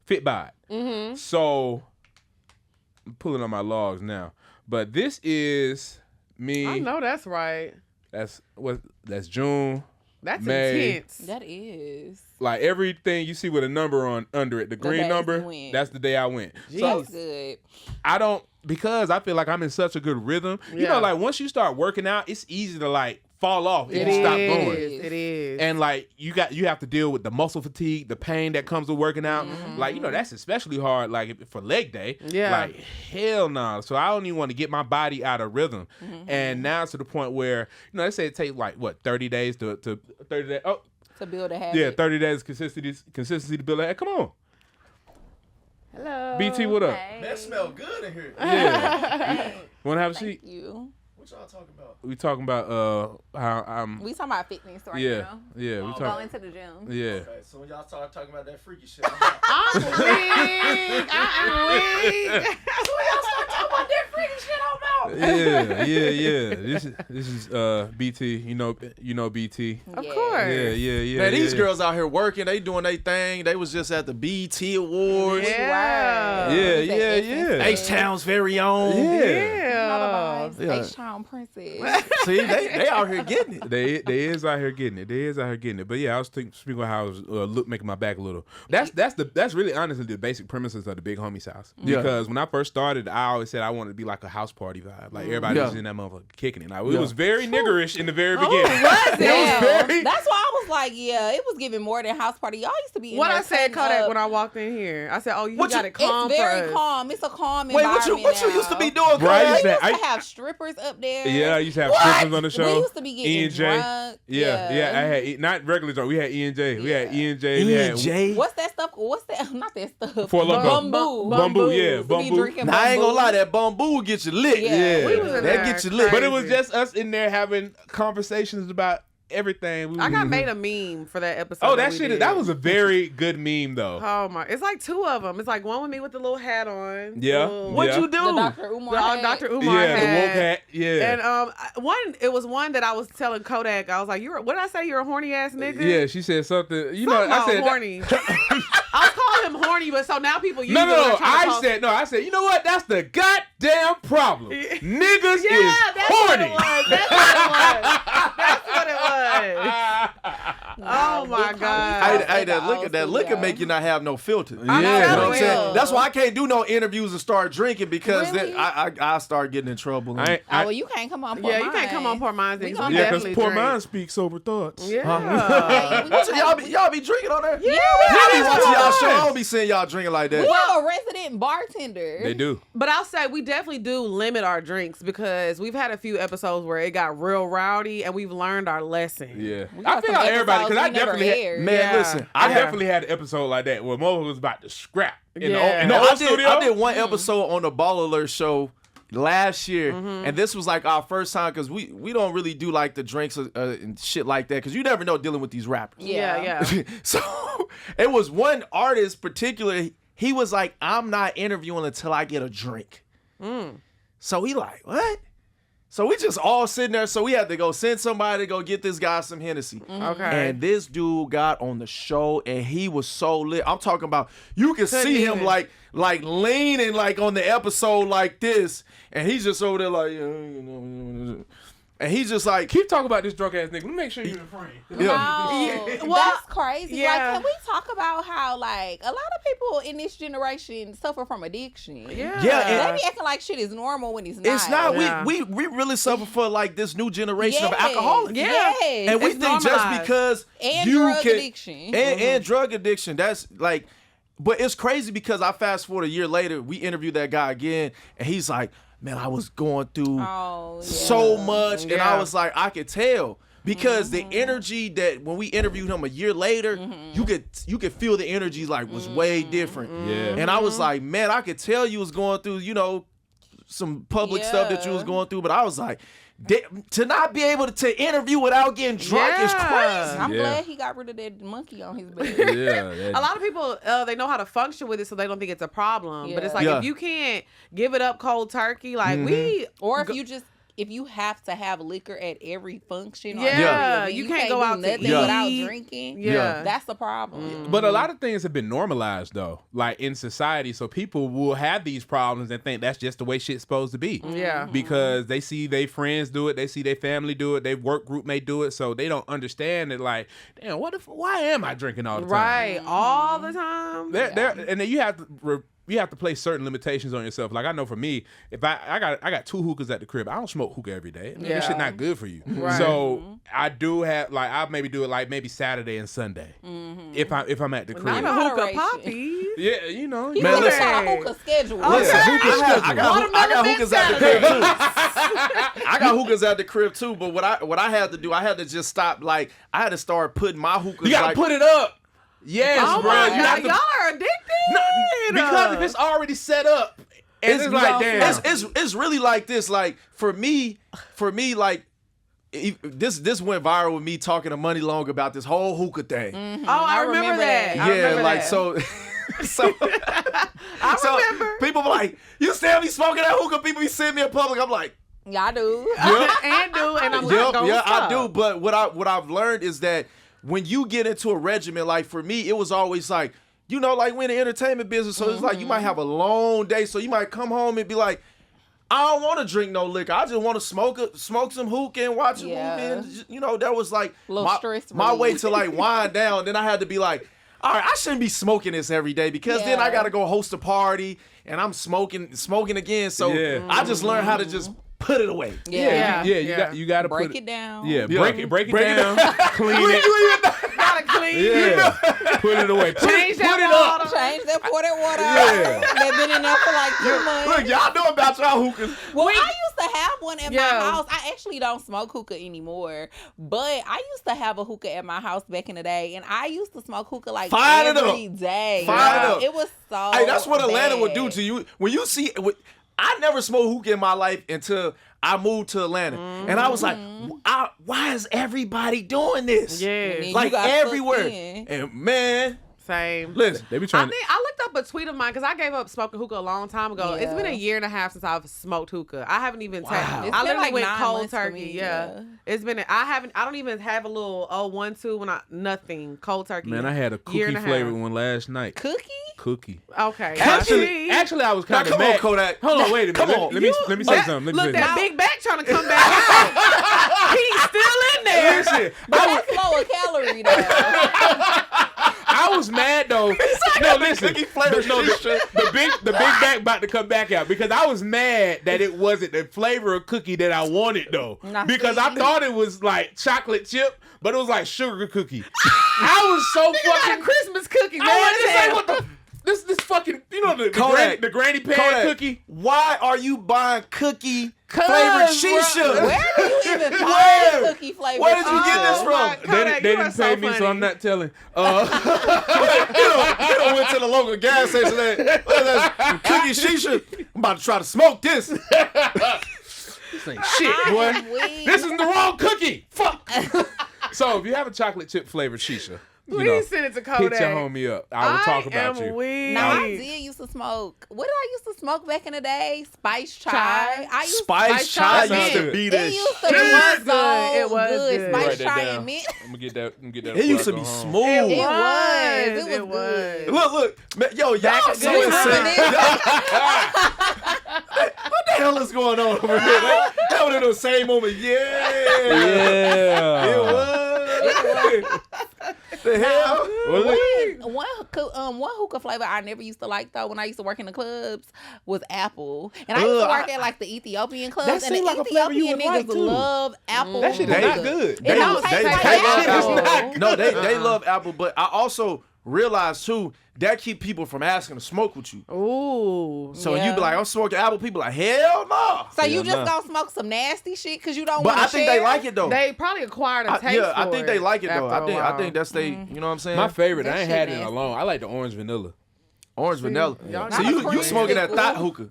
Fitbod. Mm-hmm. So I'm pulling on my logs now. But this is me. I know that's right. That's June. That's May. intense. That is. Like, everything you see with a number on under it, the green days number, you went. that's the day I went. So Jeez. That's good. I don't, because I feel like I'm in such a good rhythm. You Yeah. know, like, once you start working out, it's easy to like fall off if It you stop is. going. It is. And like you have to deal with the muscle fatigue, the pain that comes with working out. Like, you know, that's especially hard like for leg day. Yeah. Like, hell no. So I don't even want to get my body out of rhythm. And now it's to the point where, you know, they say it takes like what, 30 days to 30 days. Oh, To build a habit. yeah, 30 days consistency to build a. Come on. Hello. BT, what up? Hey. That smell good in here. Yeah. Want to have a seat? Thank you. What y'all talking about? We talking about how I'm. We talking about fitness right Yeah, now. yeah. We Go talking. into the gym. Yeah. Okay, so when y'all start talking about that freaky shit, I'm out. I'm weak. I'm weak. Y'all start talking about that freaky shit. I'm out. Yeah. This is BT. You know BT. Of Yeah. course. Yeah. Man, these girls out here working. They doing their thing. They was just at the BET Awards. Yeah. Yeah. H-Town's very own. Yeah. H-Town princess. See, they out here getting it. They is out here getting it. But yeah, I was speaking about how I was making my back a little. That's really honestly the basic premises of the Big Homie's house. Yeah. Because when I first started, I always said I wanted to be like a house party vibe. Like everybody was in that motherfucker kicking it. Like, it was very niggerish in the very beginning. That's why I was like, yeah, it was giving more than house party. Y'all used to be in What there I said, cutting Kodak, up. when I walked in here, I said, "Oh, you got it It's calm for very us." calm. It's a calm Wait, environment. what you used to be doing, Bro, I Kodak? used to- We used to have strippers up there. Yeah, I used to have strippers on the show. We used to be getting E&J. drunk. Yeah. I had not regular drunk. We had E&J. We had E&J. We had E&J? What's that stuff? What's that? Not that stuff. For Loco. Bamboo. Yeah, Used to be Bamboo. drinking Nah, I ain't gonna Bamboo. lie, that bamboo will get you lit. Yeah. We was in That there get you lit. But it was crazy. just us in there having conversations about everything. I got made a meme for that episode. Oh, that we shit! did. That was a very good meme, though. Oh my! It's like two of them. It's like one with me with the little hat on. Yeah. Little- What Yeah. you do? The Dr. Umar. The hat. Dr. Umar Yeah, the hat. woke hat. Yeah. And it was one that I was telling Kodak. I was like, what did I say? You're a horny ass nigga. Yeah, she said something. You know, Something I about said horny. I was calling him horny, but so now people use it. when No. they're trying to call- I said, you know what? That's the goddamn problem. Niggas Yeah, is that's horny. what it was. That's what it was. Oh my god. Hey, that liquor make you not have no filter. Yeah. You know what I'm Yeah. saying? That's why I can't do no interviews and start drinking because Really? then I start getting in trouble. Well, you can't come on. Yeah, you can't come on Poor Minds. We We gonna- Yeah, because definitely poor drink. minds speak sober thoughts. Yeah. y'all be drinking on there? Yeah, I be watching y'all show. I Yes. don't be seeing y'all drinking like We that. have a resident bartender. They do. But I'll say we definitely do limit our drinks because we've had a few episodes where it got real rowdy and we've learned our lesson. Yeah. We I got feel some like everybody, episodes because I we never definitely had, aired. Man, Yeah. listen. I had- definitely had an episode like that where Mo was about to scrap in Yeah. the No, old I did. studio. I did one episode on the Ball Alert show last year, and this was like our first time because we don't really do like the drinks and shit like that because you never know dealing with these rappers. Yeah. So it was one artist particularly. He was like, "I'm not interviewing until I get a drink." So he like, what? So we just all sitting there. So we had to go send somebody to go get this guy some Hennessy. Okay. And this dude got on the show and he was so lit. I'm talking about you can see him even. like leaning like on the episode like this, and he's just over there like, and he's just like, Keep talking about this drunk ass nigga. Let me make sure you're the friend. No, Well, that's crazy. yeah. Like, can we talk about how like a lot of people in this generation suffer from addiction? Yeah. They be acting like shit is normal when it's not. it's not. Yeah. We really suffer for like this new generation of Yes. alcoholics. Yeah. Yes. And we It's think just normalized. because And you drug can, addiction. and drug addiction, that's like, but it's crazy because I fast forward a year later, we interviewed that guy again, and he's like, man, I was going through Oh, yeah. so much, and I Yeah. was like, I could tell because the energy that when we interviewed him a year later, you could feel the energy like was way different. Yeah. And I was like, man, I could tell you was going through, some public stuff that you was Yeah. going through, but I was like, to not be able to interview without getting drunk is Yeah. crazy. I'm Yeah. glad he got rid of that monkey on his bed. Yeah. A lot of people, they know how to function with it, so they don't think it's a problem. But it's like Yeah. if you can't give it up cold turkey, like Or if you have to have liquor at every function, or Yeah, every event, you can't go do out to nothing eat. without drinking. Yeah. That's the problem. But a lot of things have been normalized though, like in society. So people will have these problems and think that's just the way shit's supposed to be. Yeah. Because they see their friends do it, they see their family do it, their work group may do it, so they don't understand it. Like, damn, why am I drinking all the time? Right, all the time. And then you have to place certain limitations on yourself. Like I know for me, if I got 2 hookahs at the crib, I don't smoke hookah every day. Yeah. This shit not good for you. Right. So I do have like I maybe do it like maybe Saturday and Sunday if I'm at the crib. Not a hookah Moderation. poppy. Yeah, you know. He Man, really listen. got a hookah schedule. Listen, I got hookahs at the crib too. Watermelon I got hookahs at the crib too. But what I had to do, I had to just stop. Like I had to start putting my hookahs. You gotta like, put it up. Yes, Oh bro. my You God, have to, y'all are addicted. because if it's already set up, and it's like damn. It's really like this. Like for me, like this went viral with me talking to Money Long about this whole hookah thing. Oh, I remember that. I Yeah, remember like that. so. So, I remember. people be like, you still be smoking that hookah? People be seeing me in public. I'm like, Yeah, I do. And I'm not gonna I stop. do. But what I've learned is that when you get into a regimen, like for me, it was always like, like we're in the entertainment business, so it's like you might have a long day, so you might come home and be like, I don't want to drink no liquor. I just want to smoke some hookah and watch a movie. And, that was like my way to like wind down. Then I had to be like, all right, I shouldn't be smoking this every day because then I got to go host a party and I'm smoking again. So I just learned how to just put it away. You got to break it down. Yeah, break it down, clean it. Gotta clean. Yeah, put it away. Change that water. Change that, pour that water out. They've been in there for like 2 months. Look, y'all know about y'all hookahs. Well, I used to have one at my house. I actually don't smoke hookah anymore, but I used to have a hookah at my house back in the day, and I used to smoke hookah like every day. It was so Hey, that's what Atlanta bad. would do to you. When you see, I never smoked hookah in my life until I moved to Atlanta. And I was like, why is everybody doing this? Yeah. Like everywhere. And man, Same. listen, They be trying. I looked up a tweet of mine because I gave up smoking hookah a long time ago. Yeah. It's been a year and a half since I've smoked hookah. I haven't even It's I been literally like went 9 cold months for turkey. me, Yeah. It's been. I don't even have a little 1-2 when nothing cold turkey. Man, I had a Year cookie and a flavored half. one last night. cookie. Okay. Actually, I was kind of Come mad. on, Kodak. Hold on, wait a minute. Come on. Let me say something. Look, that big back trying to come back out. He's still in there. Listen, But that's lower calorie though. I was mad though. No, listen. Cookie flavor The big back about to come back out because I was mad that it wasn't the flavor of cookie that I wanted though. Because I thought it was like chocolate chip, but it was like sugar cookie. I was so fucking Christmas cookie, man. I was just like, what the? This fucking, Kodak. the granny pan Kodak, cookie. why are you buying cookie flavored shisha? Where do you even find cookie flavor? Where did you get this from? Kodak, They you are didn't so pay me, so funny. I'm not telling. You went to the local gas station. That's cookie shisha. I'm about to try to smoke this. This ain't shit, boy. This is the wrong cookie. Fuck. So if you have a chocolate chip flavored shisha, Please send it to Kodak. hit your homie up. I will talk about you. Weak. Now I did used to smoke. What did I used to smoke back in the day? Spice chai. I used Spice chai chai used to mint. be It this used to shit. be was so good. It was good. Spice Write that chai down. and mint. I'm gonna get that. It used to be smooth. It was good. Look, man, yo, y'all so good insane. What the hell is going on over here? That was in the same moment. Yeah. It was. The hell? One hookah flavor I never used to like though when I used to work in the clubs was apple, and I used to work at like the Ethiopian clubs, That and the seemed like a flavor you Ethiopian would niggas like, too. love apple. That shit is hookah. not good. It don't taste like apple. No, they love apple, but I also realized too that keep people from asking to smoke with you. Ooh. So Yeah. you be like, I'm smoking apple. People like, hell no. So you Yeah, just nah. gonna smoke some nasty shit because you don't But want to I think they like it though. They probably acquired a taste I for think they like it though. after a I while. think that's they. You know what I'm saying? My favorite. That I ain't shit had it in a nasty. long. I like the orange vanilla. Orange vanilla. y'all So got you cream. smoking that thought hookah?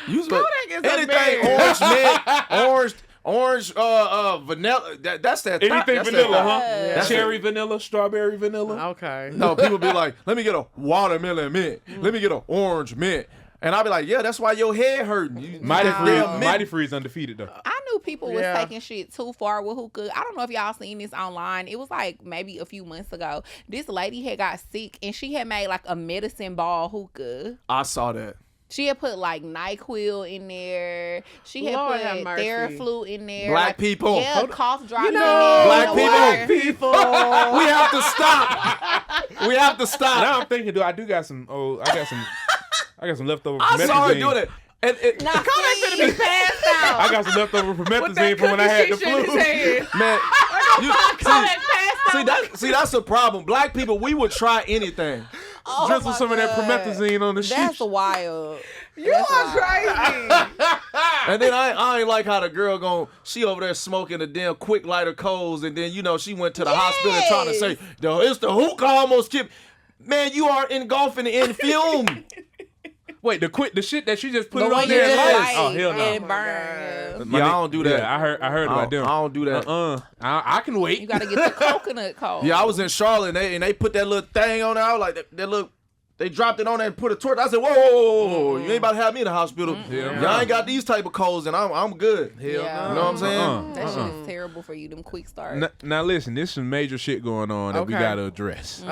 You smoke Kodak is a anything man. orange vanilla. That's that. Anything that's vanilla, that huh? That's Cherry vanilla, strawberry vanilla. Okay. No, people be like, let me get a watermelon mint. Let me get an orange mint. And I'll be like, yeah, that's why your head hurting. You Mighty damn Freeze. mint. Mighty Freeze undefeated though. I knew people was Yeah. taking shit too far with hookah. I don't know if y'all seen this online. It was like maybe a few months ago. This lady had got sick and she had made like a medicine ball hookah. I saw that. She had put like NyQuil in there. She had Lord have put mercy. Theraflu in there. Black like, people. Yeah, cough drops in Black there. people. We have to stop. We have to stop. Now I'm thinking, I got some leftover I saw her promethazine. do that. And Nah, Kodak finna be passed out. I got some leftover With that promethazine from when I had the cookie shit in flu. his head. man, Kodak passed out. see, that's the problem. Black people, we would try anything. Oh Drizzle my some of that God. promethazine on the That's sheet. wild. You are crazy. And then I ain't like how the girl she over there smoking the damn quick lighter coals, and then she went to the hospital trying to say, it's the hookah almost kept. Man, you are engulfing in film. Wait, the shit that she just put The it way on you there and just light? light Oh hell no. and burn. Yeah, I don't do that. Yeah, I heard about them. I don't do that. I can wait. You gotta get the coconut cold. Yeah, I was in Charlotte and they put that little thing on there. I was like, that They dropped it on there and put a torch. I said, whoa, you ain't about to have me in the hospital. Y'all ain't got these type of codes, and I'm good. Yeah. You know what I'm saying? That shit is terrible for you, them quick starts. Now listen, there's some major shit going on that we got to address.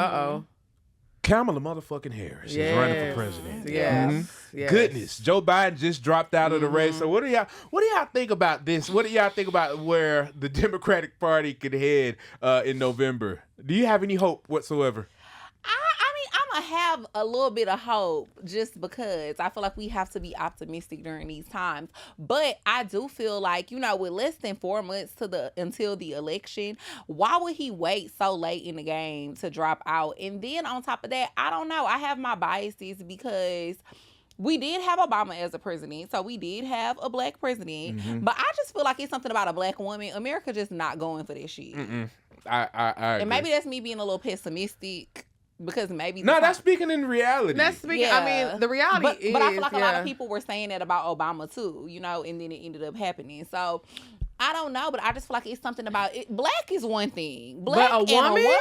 Kamala motherfucking Harris is running for president. Yes. Goodness, Joe Biden just dropped out of the race. So what do y'all think about this? What do y'all think about where the Democratic Party could head in November? Do you have any hope whatsoever? I have a little bit of hope just because I feel like we have to be optimistic during these times. But I do feel like, with less than 4 months until the election, why would he wait so late in the game to drop out? And then on top of that, I don't know. I have my biases because we did have Obama as a president, so we did have a black president. But I just feel like it's something about a black woman. America just not going for this shit. I agree. And maybe that's me being a little pessimistic. Because maybe that's speaking in reality. That's speaking. Yeah. I mean, the reality is. But I feel like a lot of people were saying that about Obama too, and then it ended up happening. So I don't know, but I just feel like it's something about it. Black is one thing. Black and a woman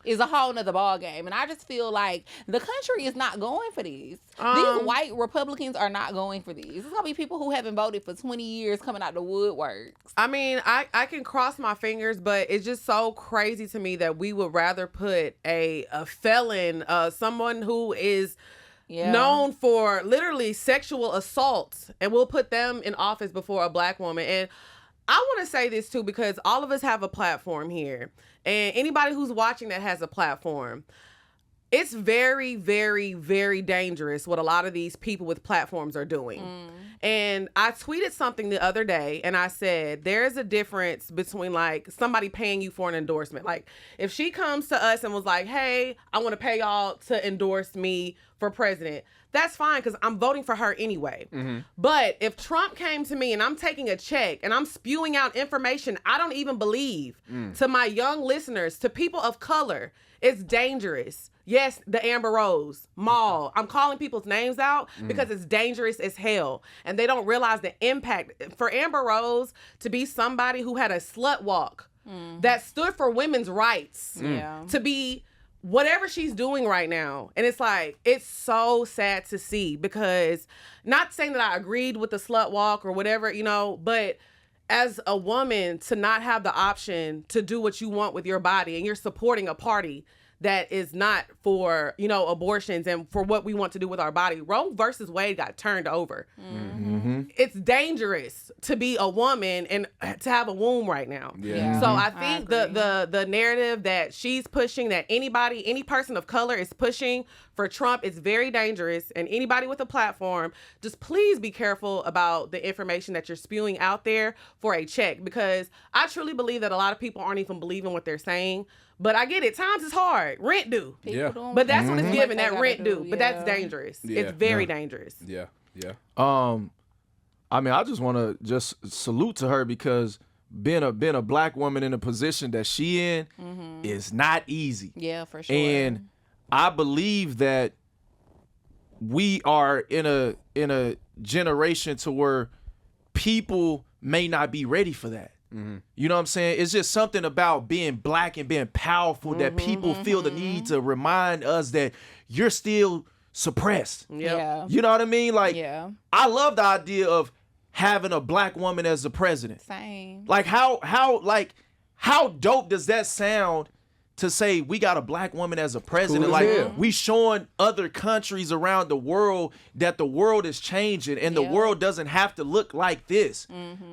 is a whole nother ball game. And I just feel like the country is not going for this. These white Republicans are not going for this. It's gonna be people who haven't voted for 20 years coming out the woodworks. I mean, I can cross my fingers, but it's just so crazy to me that we would rather put a felon, someone who is known for literally sexual assault, and we'll put them in office before a black woman. And I want to say this too, because all of us have a platform here, and anybody who's watching that has a platform. It's very, very, very dangerous what a lot of these people with platforms are doing. And I tweeted something the other day, and I said, there's a difference between like somebody paying you for an endorsement. Like if she comes to us and was like, hey, I want to pay y'all to endorse me for president, that's fine because I'm voting for her anyway. But if Trump came to me and I'm taking a check and I'm spewing out information I don't even believe to my young listeners, to people of color, it's dangerous. Yes, the Amber Rose, Maul. I'm calling people's names out because it's dangerous as hell. And they don't realize the impact. For Amber Rose to be somebody who had a slut walk that stood for women's rights, to be whatever she's doing right now. And it's like, it's so sad to see, because not saying that I agreed with the slut walk or whatever, but as a woman, to not have the option to do what you want with your body, and you're supporting a party that is not for, abortions and for what we want to do with our body. Roe versus Wade got turned over. It's dangerous to be a woman and to have a womb right now. So I think the narrative that she's pushing, that any person of color is pushing for Trump, is very dangerous. And anybody with a platform, just please be careful about the information that you're spewing out there for a check, because I truly believe that a lot of people aren't even believing what they're saying. But I get it. Times is hard. Rent due. But that's what it's given, that rent due. But that's dangerous. It's very dangerous. I mean, I just want to just salute to her, because being a black woman in a position that she in is not easy. Yeah, for sure. And I believe that we are in a generation to where people may not be ready for that. You know what I'm saying? It's just something about being black and being powerful that people feel the need to remind us that you're still suppressed. Yeah. You know what I mean? Like, I love the idea of having a black woman as the president. Same. Like, how dope does that sound to say we got a black woman as a president? Like, we showing other countries around the world that the world is changing and the world doesn't have to look like this.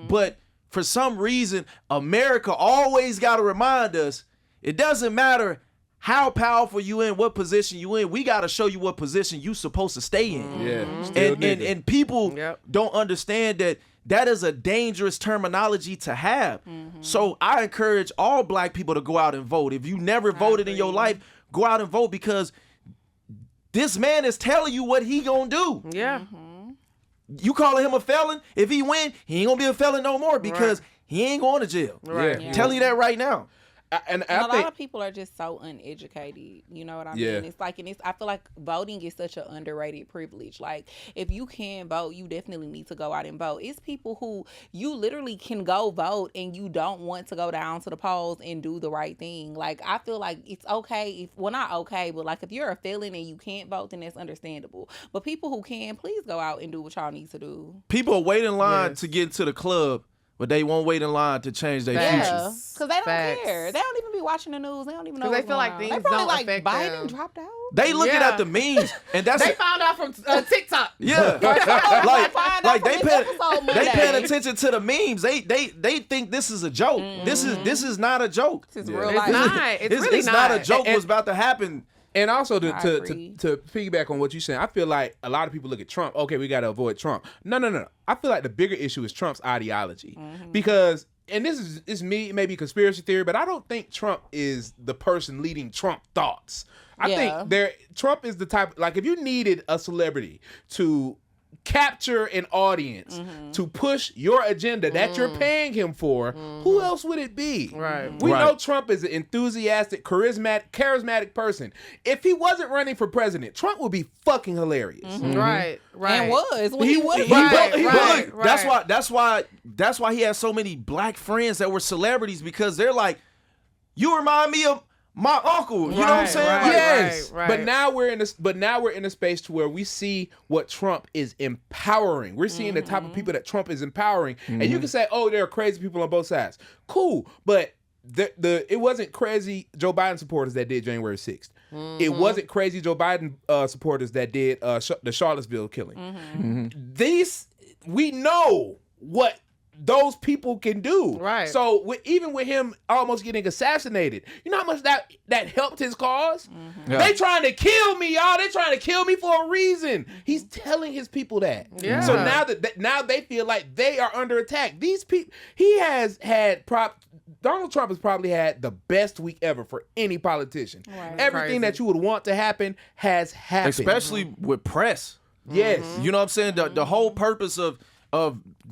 But for some reason, America always got to remind us, it doesn't matter how powerful you in, what position you in, we got to show you what position you supposed to stay in. And people don't understand that is a dangerous terminology to have. So I encourage all black people to go out and vote. If you never voted in your life, go out and vote, because this man is telling you what he gonna do. You calling him a felon? If he win, he ain't gonna be a felon no more, because he ain't going to jail. Telling you that right now. and a I lot think of people are just so uneducated. You know what I Yeah. mean? It's like, and I feel like voting is such an underrated privilege. Like, if you can vote, you definitely need to go out and vote. It's people who you literally can go vote and you don't want to go down to the polls and do the right thing. Like, I feel like it's okay not okay, but like if you're a felon and you can't vote, then that's understandable. But people who can, please go out and do what y'all need to do. People wait in line to get into the club, but they won't wait in line to change their future. Yeah, because they don't Facts. care. They don't even be watching the news. They don't even know. Because they what's feel like going on. things they probably don't like affect Biden them. dropped out. They looking Yeah. at the memes, and that's They found out from TikTok. yeah. Find out they from this episode they Monday. paying attention to the memes. They think this is a joke. This is not a joke. This is real It's life. not. It's really it's not a not. joke. What's about to happen? And also to I to, agree. to piggyback on what you're saying, I feel like a lot of people look at Trump. Okay, we got to avoid Trump. No. I feel like the bigger issue is Trump's ideology because, and this is me, maybe conspiracy theory, but I don't think Trump is the person leading Trump thoughts. I think Trump is the type, like if you needed a celebrity to capture an audience to push your agenda that you're paying him for, who else would it be? Right. We Right. know Trump is an enthusiastic, charismatic person. If he wasn't running for president, Trump would be fucking hilarious. Right. And was when He- he was. he- Right, he- right, Look, that's why he has so many black friends that were celebrities, because they're like, you remind me of my uncle. You know what I'm saying? Right, Like, Yes, right. but now we're in this. But now we're in a space to where we see what Trump is empowering. We're seeing the type of people that Trump is empowering, and you can say, "Oh, there are crazy people on both sides." Cool, but it wasn't crazy Joe Biden supporters that did January 6th. It wasn't crazy Joe Biden supporters that did the Charlottesville killing. These we know what those people can do. Right. So even with him almost getting assassinated, you know how much that helped his cause? Yeah. They trying to kill me, y'all. They trying to kill me for a reason. He's telling his people that. Yeah. So now they feel like they are under attack. These people, Donald Trump has probably had the best week ever for any politician. Right. Everything Crazy. that you would want to happen has happened. especially with press. Yes. You know what I'm saying? The whole purpose of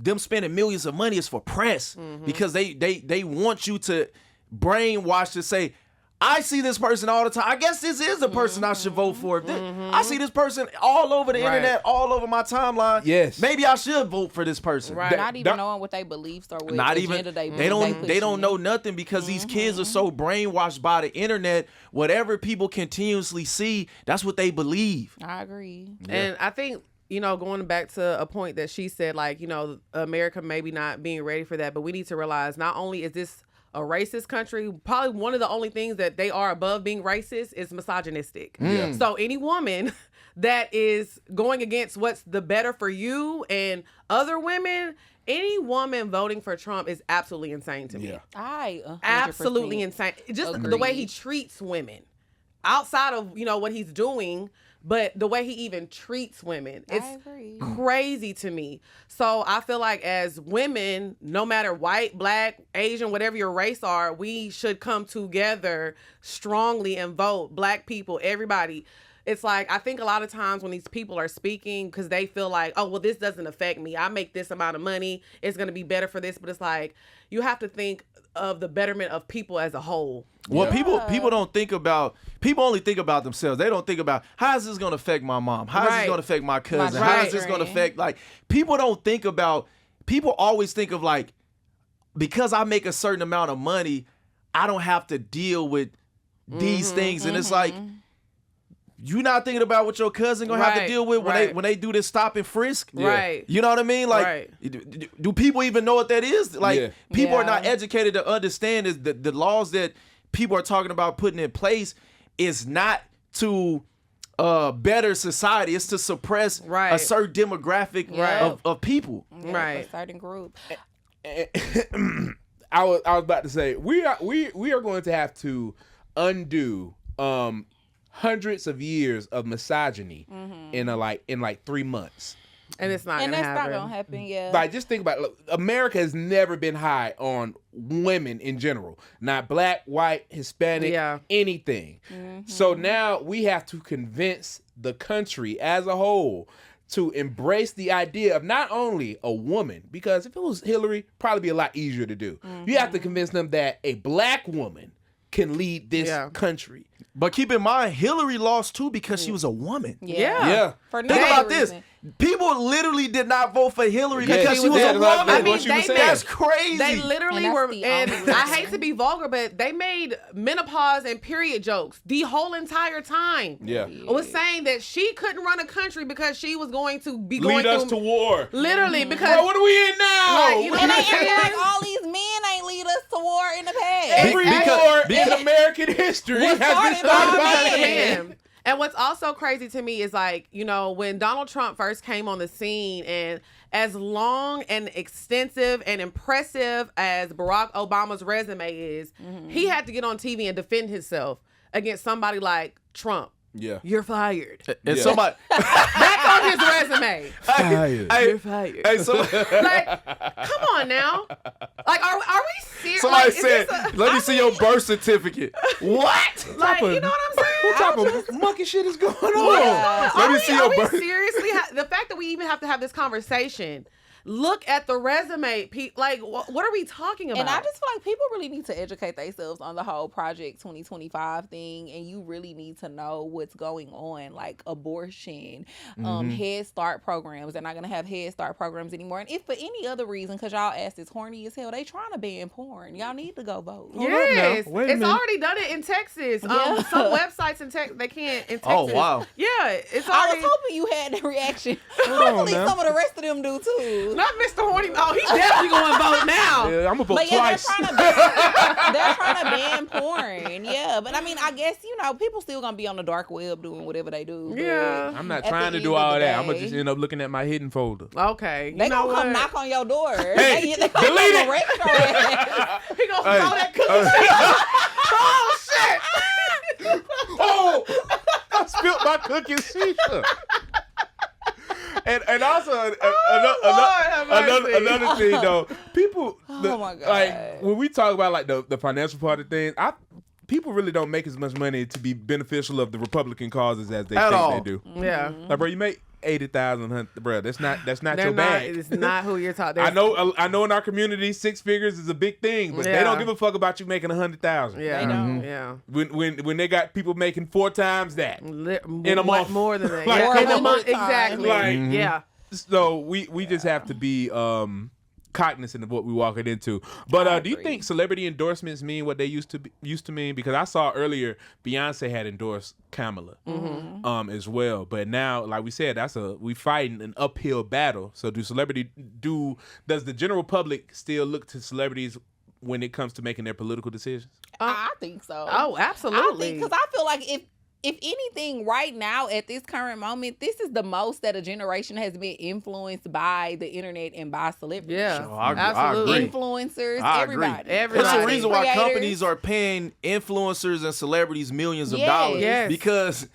them spending millions of money is for press, because they want you to brainwash to say, I see this person all the time. I guess this is the person I should vote for. I see this person all over the internet, all over my timeline. Yes. Maybe I should vote for this person. Right. Not even knowing what they beliefs or what Not agenda even they they don't pushing. know nothing, because these kids are so brainwashed by the internet. Whatever people continuously see, that's what they believe. I agree. And I think, going back to a point that she said, like, America maybe not being ready for that, but we need to realize not only is this a racist country, probably one of the only things that they are above being racist is misogynistic. So any woman that is going against what's the better for you and other women, any woman voting for Trump is absolutely insane to me. Yeah. I 100% Absolutely insane. Just the way he Agreed. treats women outside of, what he's doing, but the way he even treats women. It's I agree. crazy to me. So I feel like as women, no matter white, black, Asian, whatever your race are, we should come together strongly and vote. Black people, everybody. It's like, I think a lot of times when these people are speaking, because they feel like, oh, well, this doesn't affect me. I make this amount of money. It's going to be better for this. But it's like, you have to think of the betterment of people as a whole. Well, people don't think about, people only think about themselves. They don't think about, how is this going to affect my mom? How is this Right. going to affect my cousin? My How is this children. going to affect, like, people don't think about, people always think of, like, because I make a certain amount of money, I don't have to deal with these things. And it's like, you not thinking about what your cousin gonna have to Right, deal with when right. they do this stop and frisk. Right. You know what I mean? Like, Right. do people even know what that is? Like, Yeah. people are Yeah. not educated to understand is the laws that people are talking about putting in place is not to better society. It's to suppress Right. a certain demographic Right. of people. Yeah, Right. for a certain group. I was about to say we are going to have to undo hundreds of years of misogyny in like 3 months. And it's not And going to that's happen. not gonna happen. Yeah. Like, just think about it. Look, America has never been high on women in general. Not black, white, Hispanic, Yeah. anything. So now we have to convince the country as a whole to embrace the idea of not only a woman, because if it was Hillary, probably be a lot easier to do. You have to convince them that a black woman can lead this country. But keep in mind, Hillary lost too because she was a woman. Yeah. For Think no about reason. this. People literally did not vote for Hillary because she she was was a dead. woman. I mean, That's crazy. They literally And that's were, the and only I reason. hate to be vulgar, but they made menopause and period jokes the whole entire time. Yeah. I was saying that she couldn't run a country because she was going to be going Lead us through to war. literally because Bro, what are we in now? Like, you know And what I I'm saying? feel like all these men ain't lead us to war in the past. Every war in American history has been started started by by a a man. man. And what's also crazy to me is like, you know, when Donald Trump first came on the scene, and as long and extensive and impressive as Barack Obama's resume is, he had to get on TV and defend himself against somebody like Trump. Yeah. You're fired. And Yeah. somebody, That's on his resume. hey, You're fired. hey, Like, come on now. Like, are we serious? somebody like, is said, this "Let me see your birth certificate." What? like, you know what I'm saying? What type of monkey shit is going on? Let Are me we, see are your we birth. seriously the fact that we even have to have this conversation. Look at the resume. Like, what are we talking about? And I just feel like people really need to educate themselves on the whole Project 2025 thing, and you really need to know what's going on, like abortion, Head Start programs. They're not going to have Head Start programs anymore. And if for any other reason, because y'all ass is horny as hell, they trying to ban porn. Y'all need to go vote. Yes, Wait a it's minute. already done it in Texas. Yeah. Some websites in Texas they can't in Texas. Oh, wow. Yeah, it's I already. was hoping you had the reaction. Hold on Hopefully now. some of the rest of them do too. Not Mr. Horny. Oh, he's definitely going to vote now. Yeah, I'm gonna vote But yeah, twice. they're trying to ban porn. Yeah, but I mean, I guess, you know, people still gonna be on the dark web doing whatever they do. But Yeah. I'm not at trying the to do end of all the that. I'm gonna day, just end up looking at my hidden folder. Okay. They you know gonna come what? knock on your door. Hey, they gonna delete come it. arrest your ass. He gonna Hey. throw that cookie. Oh shit! Oh, I spilled my cookie shisha. And also another thing though, people Oh my God. like when we talk about like the financial part of things, people really don't make as much money to be beneficial of the Republican causes as they At think all. they do. Yeah. Like, bro, you make 80,000, bro. That's not They're your not. bag. It's not who you're talking. I know in our community 6 figures is a big thing, but they Yeah. don't give a fuck about you making 100,000. Yeah. They don't. Yeah. When they got people making 4 times that. In a month. more than that. Like, yeah. in a In month. exactly. Like, yeah. So we just have to be cognizant of what we walking into. But do you agree. think celebrity endorsements mean what they used to mean? Because I saw earlier Beyonce had endorsed Kamala as well. But now, like we said, we fighting an uphill battle. So does the general public still look to celebrities when it comes to making their political decisions? I think so. Oh, absolutely. Because I feel like if anything, right now at this current moment, this is the most that a generation has been influenced by the internet and by celebrities. Yeah. Oh, I absolutely. agree. Influencers, I agree. everybody. Everybody. That's the reason why Creators. companies are paying influencers and celebrities millions of Yes. dollars Yes. because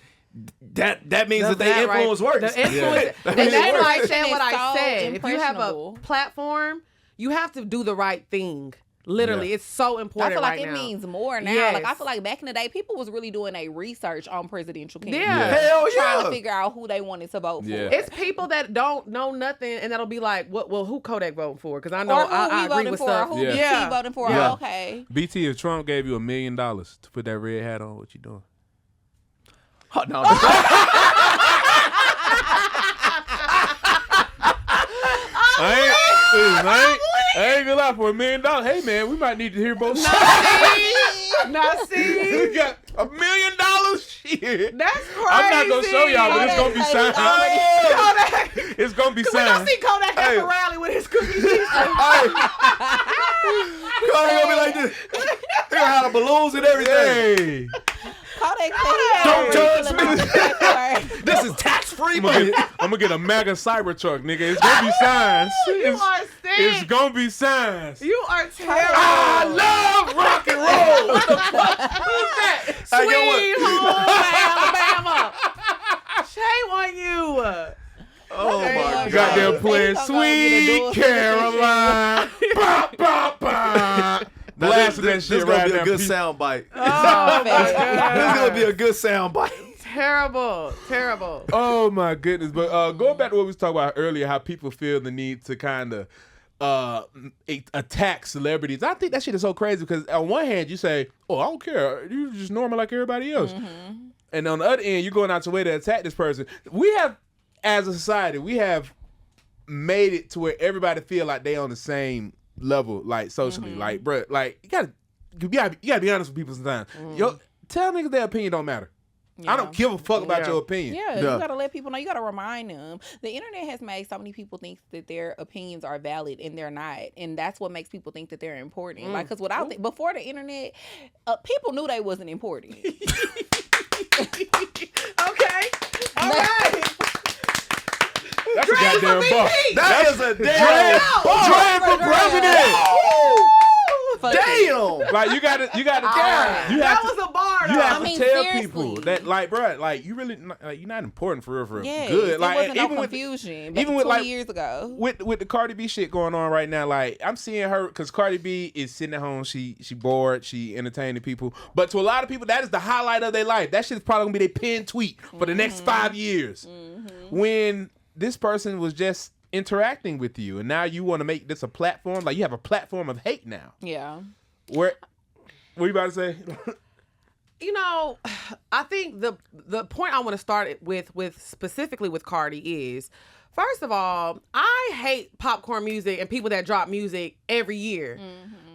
that means Does that their right? influence works. The influence, That and means it that's why I works. said what I So said. If you have a impressionable. platform, you have to do the right thing. Literally, Yeah. it's so I important feel like right it now. means more now. Yes. Like I feel like back in the day, people was really doing a research on presidential candidates. Yeah. Hell Trying yeah. to figure out who they wanted to vote for. Yeah. It's people that don't know nothing, and that'll be like, "What? Well, who Kodaq voting for?" Because I know Or who I we agree voting with for, stuff. who Yeah. BT Yeah. voting for. Yeah. Oh, okay. BT, if Trump gave you $1 million to put that red hat on, what you doing? Oh, no. I ain't gonna lie, for $1 million. Hey man, we might need to hear both sides. Now see, We got $1 million. Shit. that's crazy. I'm not gonna show y'all, but it's gonna be Kodak signed. Kodak. It's gonna be We gonna signed. see Kodak at Hey. the rally with his cookie sheets. Kodak gonna be like this. They gonna have the balloons and everything. Hey, Kodak said Don't he judge already me. feeling my This is tax-free I'm money. gonna get a MAGA Cybertruck, nigga. It's gonna be signed. You are It's sick. gonna be signed. You are terrible. I love rock and roll. Who's that? Hey, yo, what? Sweet home Alabama. Shame on you. Oh my God. Goddamn They playing gonna go get a Sweet dual Caroline. Bah, bah, bah. Blasting that This shit gonna right be a now. good sound bite. Oh my This god. gonna be a good sound bite. Terrible. Terrible. Oh my goodness! But going back to what we was talking about earlier, how people feel the need to kind of attack celebrities. I think that shit is so crazy because on one hand you say, "Oh, I don't care. You're just normal like everybody else," and on the other end you're going out your way to attack this person. We have, as a society, we have made it to where everybody feel like they on the same level, like socially. Like, bro, like you gotta be honest with people sometimes. Tell niggas their opinion don't matter. I don't give a fuck about your opinion. Yeah, you gotta let people know. You gotta remind them. The internet has made so many people think that their opinions are valid and they're not, and that's what makes people think that they're important. Like, because before the internet, people knew they wasn't important. Okay, all right. That's a goddamn bar. That is a damn bar for president. Damn! Like you gotta. That was a bar. You have I mean, to tell seriously. people that, like, bro, like you really, like, you're not important for real. Yeah, Good. Like, there wasn't even no with confusion. even with 20 like years ago, with the Cardi B shit going on right now, like I'm seeing her because Cardi B is sitting at home. She bored. She entertaining people. But to a lot of people, that is the highlight of their life. That shit is probably gonna be their pinned tweet for the next 5 years. When this person was just interacting with you, and now you want to make this a platform. Like you have a platform of hate now. yeah. What you about to say? You know, I think the point I want to start with specifically with Cardi is, first of all, I hate popcorn music and people that drop music every year.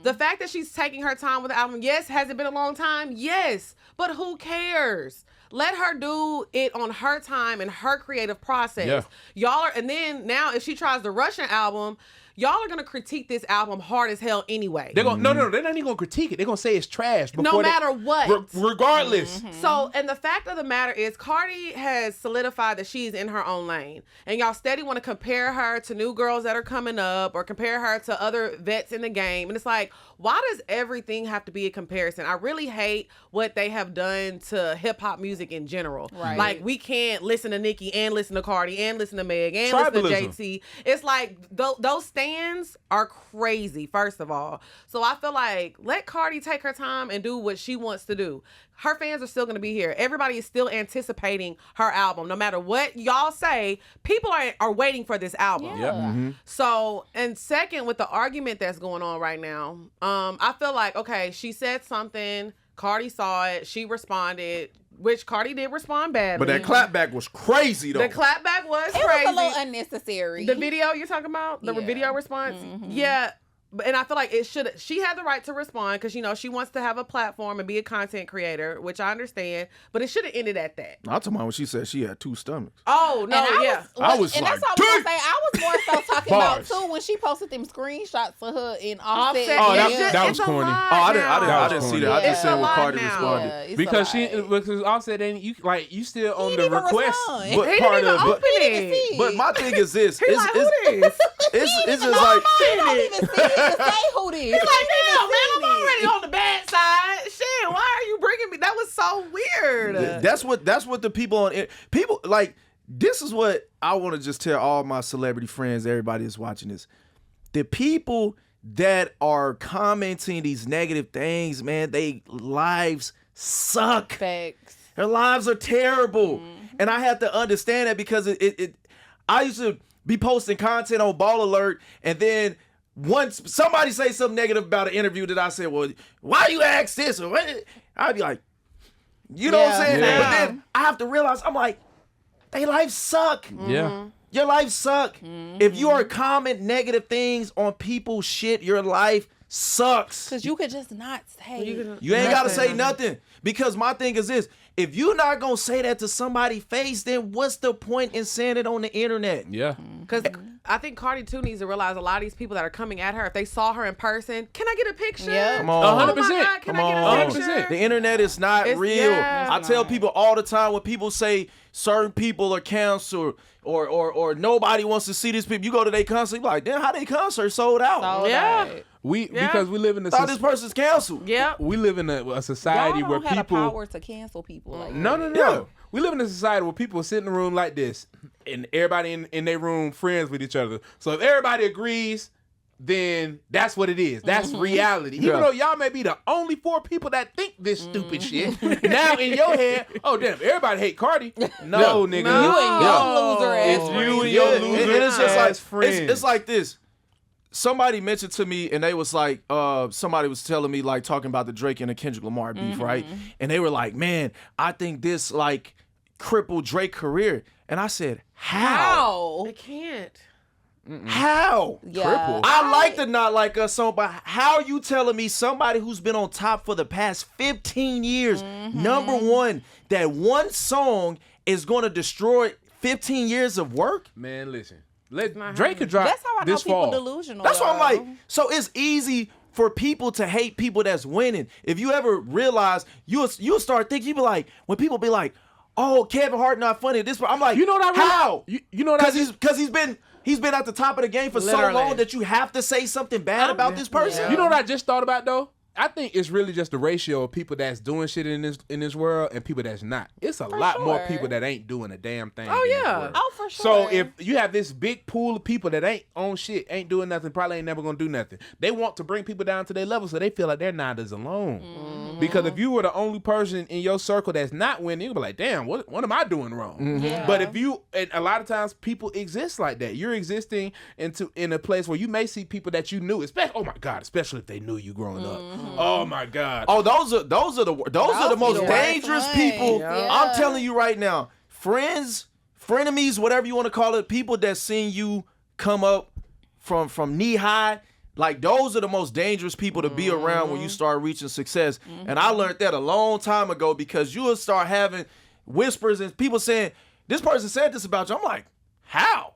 The fact that she's taking her time with the album, yes, has it been a long time? Yes, but who cares? Let her do it on her time and her creative process. Yeah. And then now if she tries the Russian album, y'all are gonna critique this album hard as hell anyway. They're gonna no, they're not even gonna critique it. They're gonna say it's trash. No matter what. Regardless. So, and the fact of the matter is, Cardi has solidified that she's in her own lane. And y'all steady want to compare her to new girls that are coming up or compare her to other vets in the game. And it's like, why does everything have to be a comparison? I really hate what they have done to hip hop music in general. Right. Like, we can't listen to Nicki and listen to Cardi and listen to Meg and listen to JT. It's like, those stands are crazy, first of all. So I feel like, let Cardi take her time and do what she wants to do. Her fans are still going to be here. Everybody is still anticipating her album. No matter what y'all say, people are waiting for this album. Yeah. So, and second, with the argument that's going on right now, I feel like, okay, she said something, Cardi saw it, she responded, which Cardi did respond badly. But that clapback was crazy, though. The clapback was It crazy. was a little unnecessary. The video you're talking about? The video response? Yeah. And I feel like she had the right to respond because, you know, she wants to have a platform and be a content creator, which I understand, but it should have ended at that. I'm talking about when she said she had 2 stomachs. Oh, no, I was and like, that's what I was gonna say. I was more so talking about too when she posted them screenshots of her in Offset. Oh, that was corny. I didn't see that. I just said what Cardi responded. Because Offset ain't you still on the request. But he didn't even open it. But my thing is this. He's like, who this? It's just like He don't even see it to say who this. He's like, damn, man, I'm already on the bad side. Shit, why are you bringing me? That was so weird. That's what the people on people like. This is what I want to just tell all my celebrity friends, everybody that's watching this. The people that are commenting these negative things, man, they lives suck. Facts. Their lives are terrible. And I have to understand that because I used to be posting content on Ball Alert, and then once somebody say something negative about an interview that I said, well, why you ask this? Or what? I'd be like, you know what I'm saying? Yeah. But then I have to realize, I'm like, they lives suck. Yeah. Your life suck. If you are comment negative things on people's shit, your life sucks. Because you could just not say. You ain't got to say nothing. Because my thing is this. If you're not going to say that to somebody's face, then what's the point in saying it on the internet? Yeah. Because I think Cardi, too, needs to realize a lot of these people that are coming at her, if they saw her in person, can I get a picture? Yeah. Come on. 100%. Oh my God, can I get a picture? 100%. The internet is not real. yeah. I tell people all the time when people say certain people are canceled or nobody wants to see these people, you go to their concert, you be like, damn, how they concert sold out? Because we live in a Thought this person's canceled. Yeah. we live in a society Y'all where don't have people the power to cancel people. Like No. Yeah. We live in a society where people sit in a room like this, and everybody in their room friends with each other. So if everybody agrees, then that's what it is. That's reality. Even though y'all may be the only 4 people that think this stupid shit, now in your head, oh damn, everybody hate Cardi. No, nigga. No. You and your loser ass It's you friends. and your loser and it's just like friends. it's like this. somebody mentioned to me, and they was like, somebody was telling me, like, talking about the Drake and the Kendrick Lamar beef, right? And they were like, man, I think this, like, crippled Drake's career. And I said, how? It can't. How? Yeah. Cripple. I like the Not Like Us song, but how are you telling me somebody who's been on top for the past 15 years, number one, that one song is going to destroy 15 years of work? Man, listen. Drake could drop That's how I know this people fall. delusional. That's what I'm like. though. So it's easy for people to hate people that's winning. If you ever realize, you'll start thinking, you be like, when people be like, oh, Kevin Hart not funny. This, I'm like, You know what I realized? how? You know what I Because he's been at the top of the game for so Literally. long that you have to say something bad about this person. You know what I just thought about though? I think it's really just the ratio of people that's doing shit in this world and people that's not. It's a lot more sure. people that ain't doing a damn thing. Oh, in this yeah. world. Oh, for sure. So if you have this big pool of people that ain't on shit, ain't doing nothing, probably ain't never gonna do nothing. They want to bring people down to their level so they feel like they're not as alone. Because if you were the only person in your circle that's not winning, you'll be like, damn, what am I doing wrong? Yeah. But if you, and a lot of times people exist like that. You're existing in a place where you may see people that you knew, especially if they knew you growing up. Oh my God. Oh, those are the most the worst dangerous ones. people. Yeah. I'm telling you right now, friends, frenemies, whatever you want to call it, people that seen you come up from knee high, like those are the most dangerous people to be around when you start reaching success. And I learned that a long time ago because you will start having whispers and people saying, this person said this about you. I'm like, how?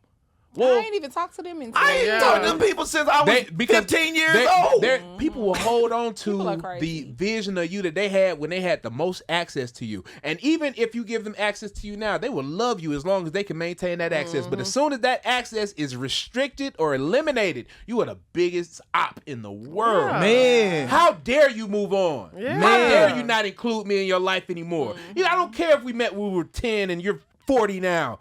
Well, I ain't even talked to them until I ain't talked to them people since I was 15 years old. People will hold on People are to crazy. the vision of you that they had when they had the most access to you. And even if you give them access to you now, they will love you as long as they can maintain that access. But as soon as that access is restricted or eliminated, you are the biggest op in the world. Yeah. Man. How dare you move on? Yeah. How dare you not include me in your life anymore? You know, I don't care if we met when we were 10 and you're 40 now.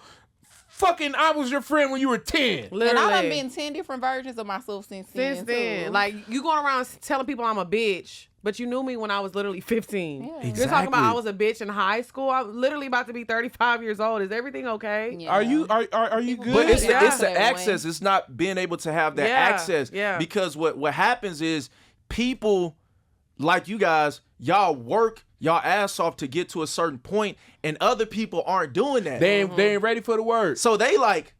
Fucking, I was your friend when you were 10. Literally. And I done been 10 different versions of myself since then. Too. Like, you going around telling people I'm a bitch, but you knew me when I was literally 15. Yeah. You're talking Exactly. about I was a bitch in high school. I'm literally about to be 35 years old. Is everything okay? Yeah. Are you good? But it's Yeah. the access. It's not being able to have that Yeah, access. yeah. Because what happens is people like you guys, y'all work y'all ass off to get to a certain point, and other people aren't doing that. They ain't ready for the word. So they like,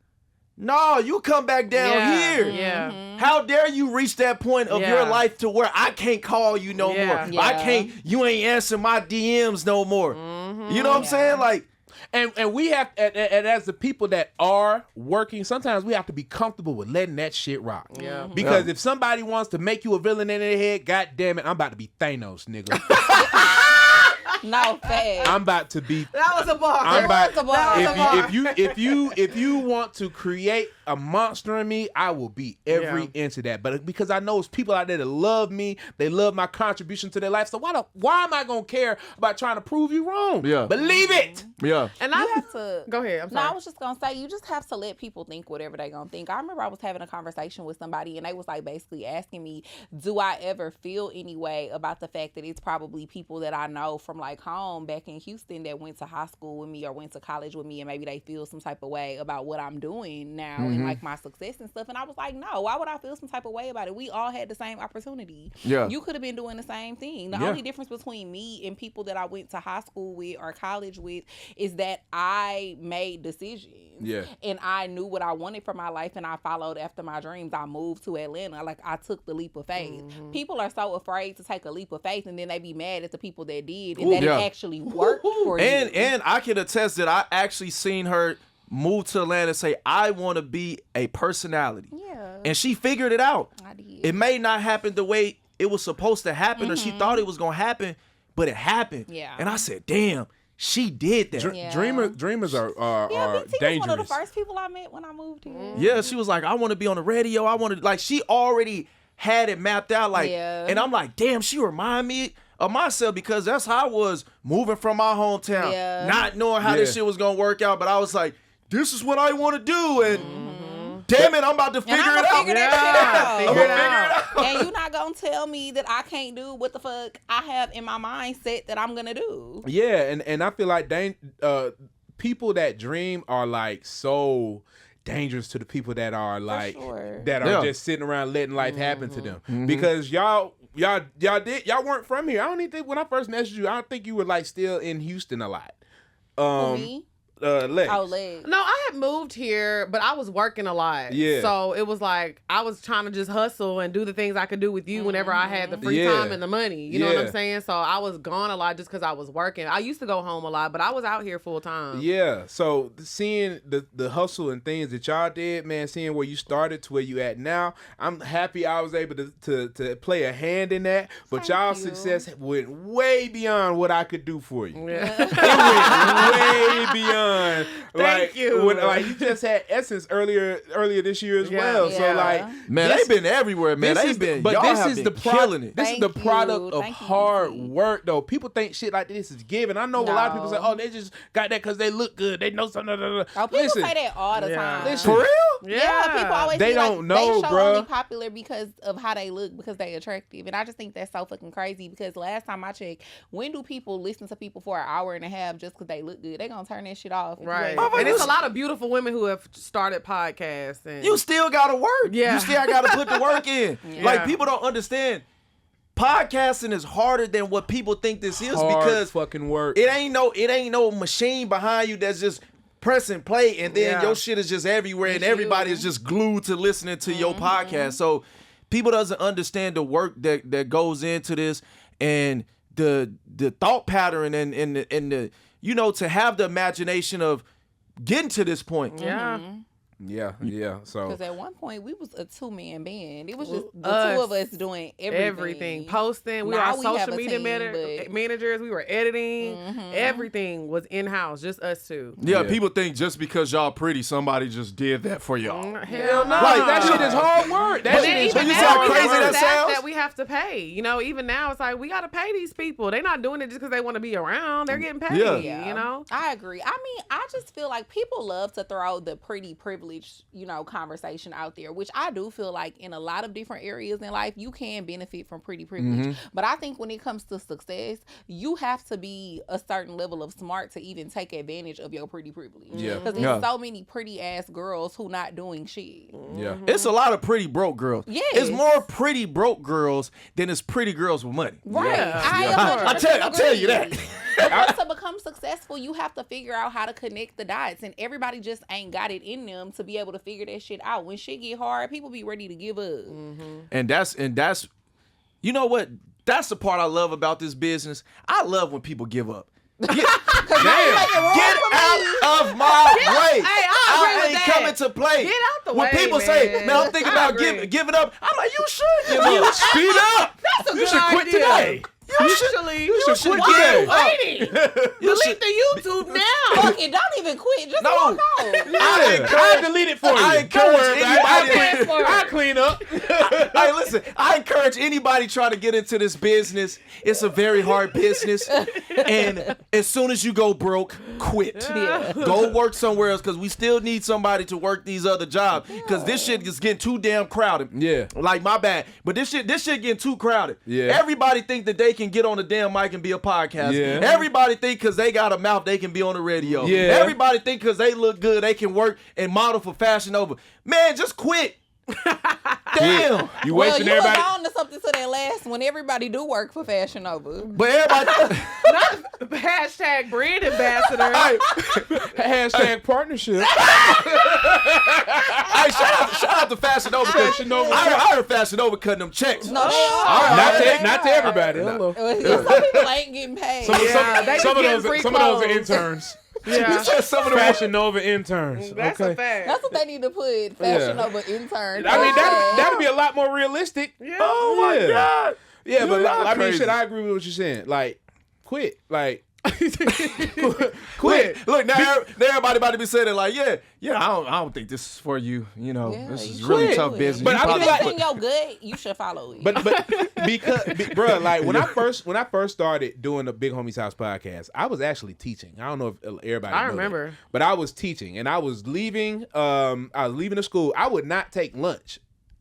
no, you come back down Yeah, here. yeah. How dare you reach that point of your Yeah. life to where I can't call you no Yeah. more. Yeah. I can't, you ain't answering my DMs no more. You know what I'm saying? Like, And we have, and as the people that are working, sometimes we have to be comfortable with letting that shit rock. Yeah. Because if somebody wants to make you a villain in their head, god damn it, I'm about to be Thanos, nigga. No, fast. I'm about to be. That was a bar. I'm about, That was a bar. if you want to create a monster in me, I will be every inch of that. But because I know it's people out there that love me, they love my contribution to their life. So why am I gonna care about trying to prove you wrong? Yeah. Believe it. yeah. And You I have to go ahead. I'm No, sorry. I was just gonna say you just have to let people think whatever they gonna think. I remember I was having a conversation with somebody and they was like basically asking me, do I ever feel any way about the fact that it's probably people that I know from like home back in Houston that went to high school with me or went to college with me, and maybe they feel some type of way about what I'm doing now and like my success and stuff. And I was like, no, why would I feel some type of way about it? We all had the same opportunity. Yeah. You could have been doing the same thing. The Yeah. only difference between me and people that I went to high school with or college with is that I made decisions. Yeah. And I knew what I wanted for my life and I followed after my dreams. I moved to Atlanta. Like, I took the leap of faith. People are so afraid to take a leap of faith and then they be mad at the people that did and that Yeah. it actually worked for you. And I can attest that I actually seen her move to Atlanta and say, I want to be a personality. Yeah. And she figured it out. I did. It may not happen the way it was supposed to happen or she thought it was going to happen, but it happened. Yeah. And I said, damn, she did that. Yeah. Dreamers are Yeah, BT was dangerous. one of the first people I met when I moved here. Yeah, she was like, I want to be on the radio. I want to, like, she already had it mapped out. Like, Yeah. and I'm like, damn, she remind me of myself because that's how I was moving from my hometown, Yeah. not knowing how this Yeah. shit was going to work out. But I was like, this is what I want to do. And damn it, I'm about to figure I'ma it out. figure that shit out. Figure it out. And you're not gonna tell me that I can't do what the fuck I have in my mindset that I'm gonna do. Yeah, and I feel like people that dream are like so dangerous to the people that are like sure. that are just sitting around letting life happen to them because y'all weren't from here. I don't even think when I first messaged you, I don't think you were like still in Houston a lot. Me? Legs. Oh, legs. No, I had moved here, but I was working a lot. Yeah. So it was like I was trying to just hustle and do the things I could do with you whenever I had the free time and the money. You know what I'm saying? So I was gone a lot just because I was working. I used to go home a lot, but I was out here full time. Yeah. So seeing the hustle and things that y'all did, man, seeing where you started to where you at now, I'm happy I was able to play a hand in that. But y'all's success went way beyond what I could do for you. Yeah. It went way beyond. Thank you. Like you just had Essence earlier this year as well. Yeah. So like, Man, they've been everywhere, man. this They've is been, but y'all this have is been the killing it. This is Thank the you. product of Thank you, hard Easy. work, though. People think shit like this is given. I know a lot of people say, No. "Oh, they just got that because they look good. They know something." Oh, people Listen, say that all the time. listen. For real? Yeah, people always They be like, don't know, they show bruh. only popular because of how they look, because they attractive. And I just think that's so fucking crazy because last time I checked, when do people listen to people for an hour and a half just because they look good? They gonna turn that shit off. if you Right. ain't- And it's a lot of beautiful women who have started podcasts. And You still gotta work. Yeah. You still gotta put the work in. Yeah. Like, people don't understand. Podcasting is harder than what people think this is hard because fucking work. it ain't no machine behind you that's just pressing play and then Yeah. your shit is just everywhere and everybody is just glued to listening to your podcast. So people doesn't understand the work that goes into this and the thought pattern and the you know, to have the imagination of getting to this point. Yeah. Yeah. So Because at one point we was a 2-man band. It was just the Us. 2 of us doing everything. Everything. Posting. We Now were we have social a media team, but- managers. We were editing. Everything was in-house. Just us two. Yeah, people think just because y'all pretty, somebody just did that for y'all. Hell no. like that shit is hard work. That But shit then is even you see now, how we crazy have that staff sounds? that we have to pay. You know, even now it's like we got to pay these people. They're not doing it just because they want to be around. They're getting paid. Yeah. You know. I agree. I mean, I just feel like people love to throw the pretty privilege, conversation out there, which I do feel like in a lot of different areas in life, you can benefit from pretty privilege. But I think when it comes to success, you have to be a certain level of smart to even take advantage of your pretty privilege. Yeah. Because there's so many pretty ass girls who not doing shit. Yeah. It's a lot of pretty broke girls. Yes. It's more pretty broke girls than it's pretty girls with money. Right. Yeah. I tell you that. Because to become successful, you have to figure out how to connect the dots, and everybody just ain't got it in them to be able to figure that shit out. When shit get hard, people be ready to give up. And that's you know what? That's the part I love about this business. I love when people give up. Get out of my way. Hey, I agree with ain't that. coming to play. Get out the when way, people say, man. man, I'm thinking I about agree. giving up, I'm like, you should give up. Speed up. That's a You good should quit idea. today. Actually, you should should quit today. waiting. Delete the YouTube now. Fuck it, don't even quit. Just No. walk out. I delete it for you. I Don't encourage worry about it. anybody. I clean up. Hey, listen, I encourage anybody trying to get into this business. It's a very hard business. And as soon as you go broke, quit. Yeah. Go work somewhere else because we still need somebody to work these other jobs because this shit is getting too damn crowded. Yeah. Like, my bad. But this shit getting too crowded. Yeah. Everybody think that they can get on the damn mic and be a podcast. Yeah. Everybody think because they got a mouth, they can be on the radio. Yeah. Everybody think because they look good, they can work and model for Fashion Nova. Man, just quit. Damn. You Well, wasting you was everybody. on to something to that last one. Everybody do work for Fashion Nova. But everybody. Hashtag brand ambassador. Hashtag partnership. Hey, shout out to Fashion Nova. Fashion Nova. I heard Fashion Nova cutting them checks. No, they are. Not to everybody. Hello. Some people ain't getting paid. Some they of be getting those free some of those are clothes. interns. Yeah. Some of them. Fashion Nova interns. That's okay. a fact. That's what they need to put. Fashion Yeah. Nova intern. I mean, that'd be a lot more realistic. Yeah. Oh my Yeah. God. Yeah, but y'all I mean, crazy. shit, I agree with what you're saying. Like, quit. Like, Quit. Look, now everybody about to be saying it like, yeah, I don't think this is for you. You know, Yeah, this is you really should. tough business. But You I probably- feel If like- it's in your good, you should follow it. but because, bro, like when I first started doing the Big Homie's House podcast, I was actually teaching. I don't know if everybody. I know remember. that, but I was teaching, and I was leaving. I was leaving the school. I would not take lunch,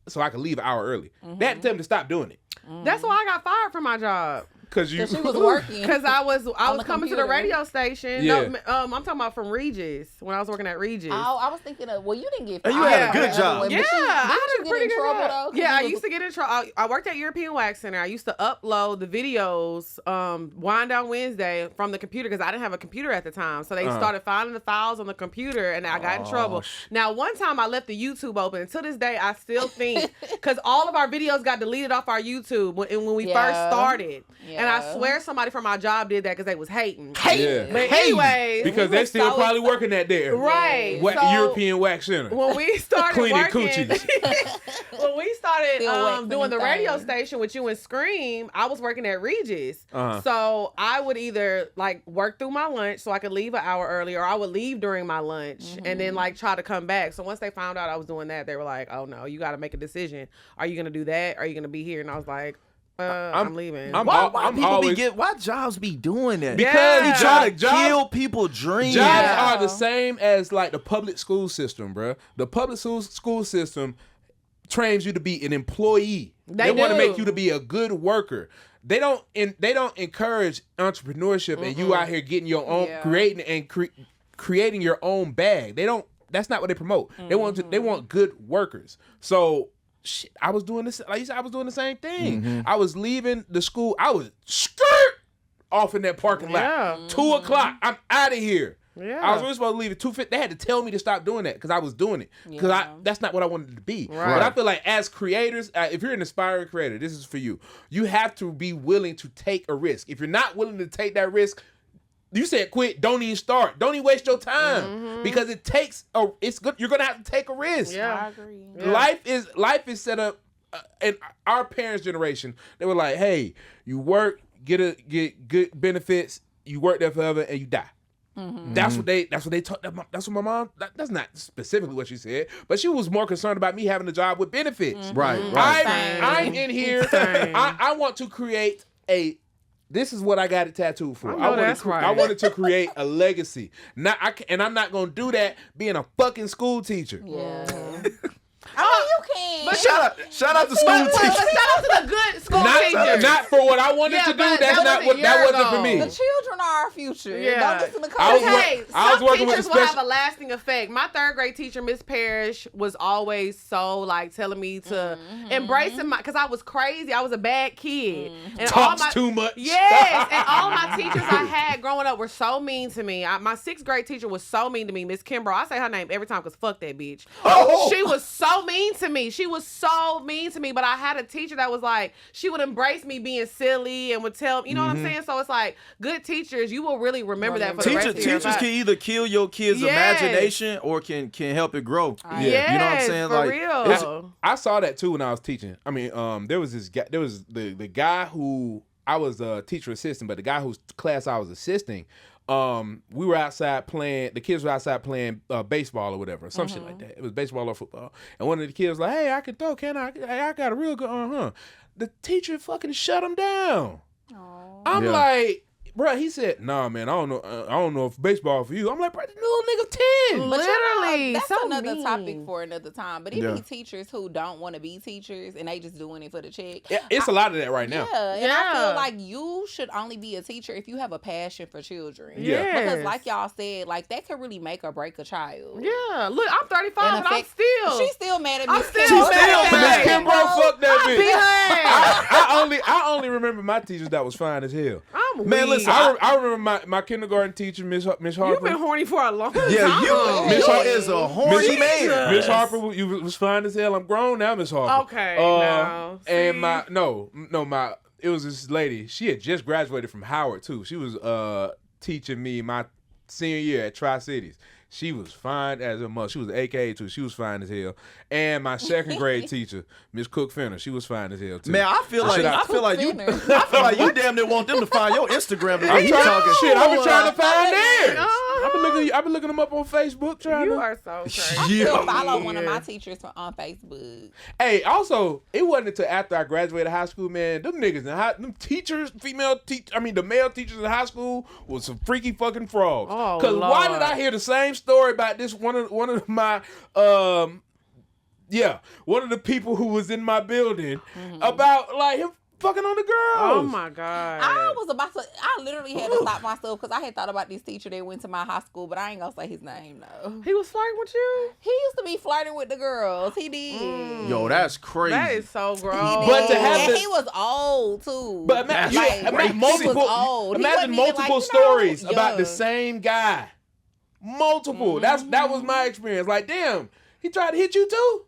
so I could leave an hour early. They had to tell me to stop doing it. That's why I got fired from my job. Because you she was working. Because I was the coming to the computer. radio station. Yeah. No, I'm talking about from Regis when I was working at Regis. I was thinking of, well, you didn't get And fired. you had a good good job. Yeah, I had a pretty good trouble job. though? 'Cause Yeah, you I was- used to get in trouble. I worked at European Wax Center. I used to upload the videos, Wind Down Wednesday from the computer because I didn't have a computer at the time. So they started finding the files on the computer, and I got in trouble. Now, one time I left the YouTube open, and to this day I still think because all of our videos got deleted off our YouTube when we first started, and I swear somebody from our job did that because they was hating. Yeah. But anyways, Because they still probably working at there. right? What So, European Wax Center. when we started Cleaning working, coochies. when we started Still waxing doing the them radio things. station with you and Scream, I was working at Regis. Uh-huh. So I would either like work through my lunch so I could leave an hour early, or I would leave during my lunch and then like try to come back. So once they found out I was doing that, they were like, "Oh no, you got to make a decision. Are you gonna do that? Or are you gonna be here?" And I was like, I'm leaving. Why jobs be doing that? Because you Yeah. try to jobs- kill people's dreams. Jobs are the same as like the public school system, bro. The public school system trains you to be an employee. They want to do. make you to be a good worker. They don't encourage entrepreneurship and you out here getting your own, creating and creating your own bag. They don't. That's not what they promote. They want good workers. So. Shit, I was doing this. Like you said, I was doing the same thing. I was leaving the school. I was skirt off in that parking lot. Yeah. 2 o'clock. I'm out of here. Yeah. I was really supposed to leave at 2:50. They had to tell me to stop doing that because I was doing it. Because that's not what I wanted to be. Right. But I feel like as creators, if you're an aspiring creator, this is for you. You have to be willing to take a risk. If you're not willing to take that risk, you said quit. Don't even start. Don't even waste your time because it takes it's good. You're gonna have to take a risk. Yeah. I agree. Yeah. Life is set up. In our parents' generation, they were like, "Hey, you work, get good benefits. You work there forever, and you die." That's what they taught. That's what my mom. That's not specifically what she said, but she was more concerned about me having a job with benefits. Right. I'm in here. I want to create a. This is what I got it tattooed for. I know that's right. I wanted to create a legacy. And I'm not gonna do that being a fucking school teacher. Yeah. I mean, you can. But Shout out to school But teachers. shout out to the good school teachers. Not for what I wanted Yeah, to do. but That's that not was a what that year wasn't for ago. me. The children are our future. Yeah. Don't listen to I was Cody. wor- Hey, I was some working with teachers a will have special- a lasting effect. My third grade teacher, Miss Parrish, was always so like telling me to embracing my, because I was crazy. I was a bad kid. And Talks too much. Yes, and all my teachers I had growing up were so mean to me. My sixth grade teacher was so mean to me, Miss Kimbrough. I say her name every time because fuck that bitch. Oh. She was so mean to me. She was so mean to me. But I had a teacher that was like, she would embrace me being silly and would tell, you know what I'm saying? So it's like, good teachers, you will really remember that for the rest of your Teachers life. can either kill your kids' Yes. imagination or can help it grow. Yes, You know what I'm saying? for Like, real. I saw that too when I was teaching. I mean, there was this guy. There was the guy who I was a teacher assistant, but the guy whose class I was assisting. We were outside playing. The kids were outside playing baseball or whatever, some shit like that. It was baseball or football. And one of the kids was like, "Hey, I can throw, can I? Hey, I got a real good The teacher fucking shut him down. I'm like, bro. He said, "Nah, man, I don't know if baseball for you." I'm like, bro, this little nigga 10. But Literally, that's so another mean. topic for another time. But it Yeah. be teachers who don't want to be teachers and they just doing it for the check. Yeah, it's a lot of that right now. Yeah, and I Yeah. feel like you should only be a teacher if you have a passion for children. Yeah. Because Yes. like y'all said, like that could really make or break a child. Yeah, look, I'm 35, And but I'm affect- still. She's still mad at I'm Miss still Kim. mad at Miss that. Kimbrough, fuck that I beat her bitch. ass. I only remember my teachers that was fine as hell. I'm Man, weak. listen, I remember my kindergarten teacher, Miss You've Harper. been horny for a long time. yeah, you is a horny man. Miss Harper, you was fine as hell. I'm grown now, Miss Harper. Okay, now, and see? my it was this lady. She had just graduated from Howard too. She was teaching me my senior year at Tri-Cities. She was fine as a mother. She was an AKA too. She was fine as hell. And my second grade teacher, Miss Cook Finner, she was fine as hell too. Man, I feel like Finner. you damn near want them to find your Instagram. I'm trying shit. I've been trying to find theirs. Uh-huh. I've been looking them up on Facebook. Trying You to. are so crazy. I still follow one of my teachers on Facebook. Hey, also, it wasn't until after I graduated high school, man. Them niggas them teachers, the male teachers in high school was some freaky fucking frauds. Oh, Cause why Lord. did I hear the same story about this one of my one of the people who was in my building about like him fucking on the girls. Oh my God. I literally had to stop myself because I had thought about this teacher that went to my high school, but I ain't gonna say his name though. He was flirting with you? He used to be flirting with the girls. He did. Yo, that's crazy. That is so gross. But to have And this- he was old too. But imagine he multiple, was old. He imagine wasn't even, multiple like, you know, stories about the young. same guy. Multiple. That was my experience. Like, damn, he tried to hit you too.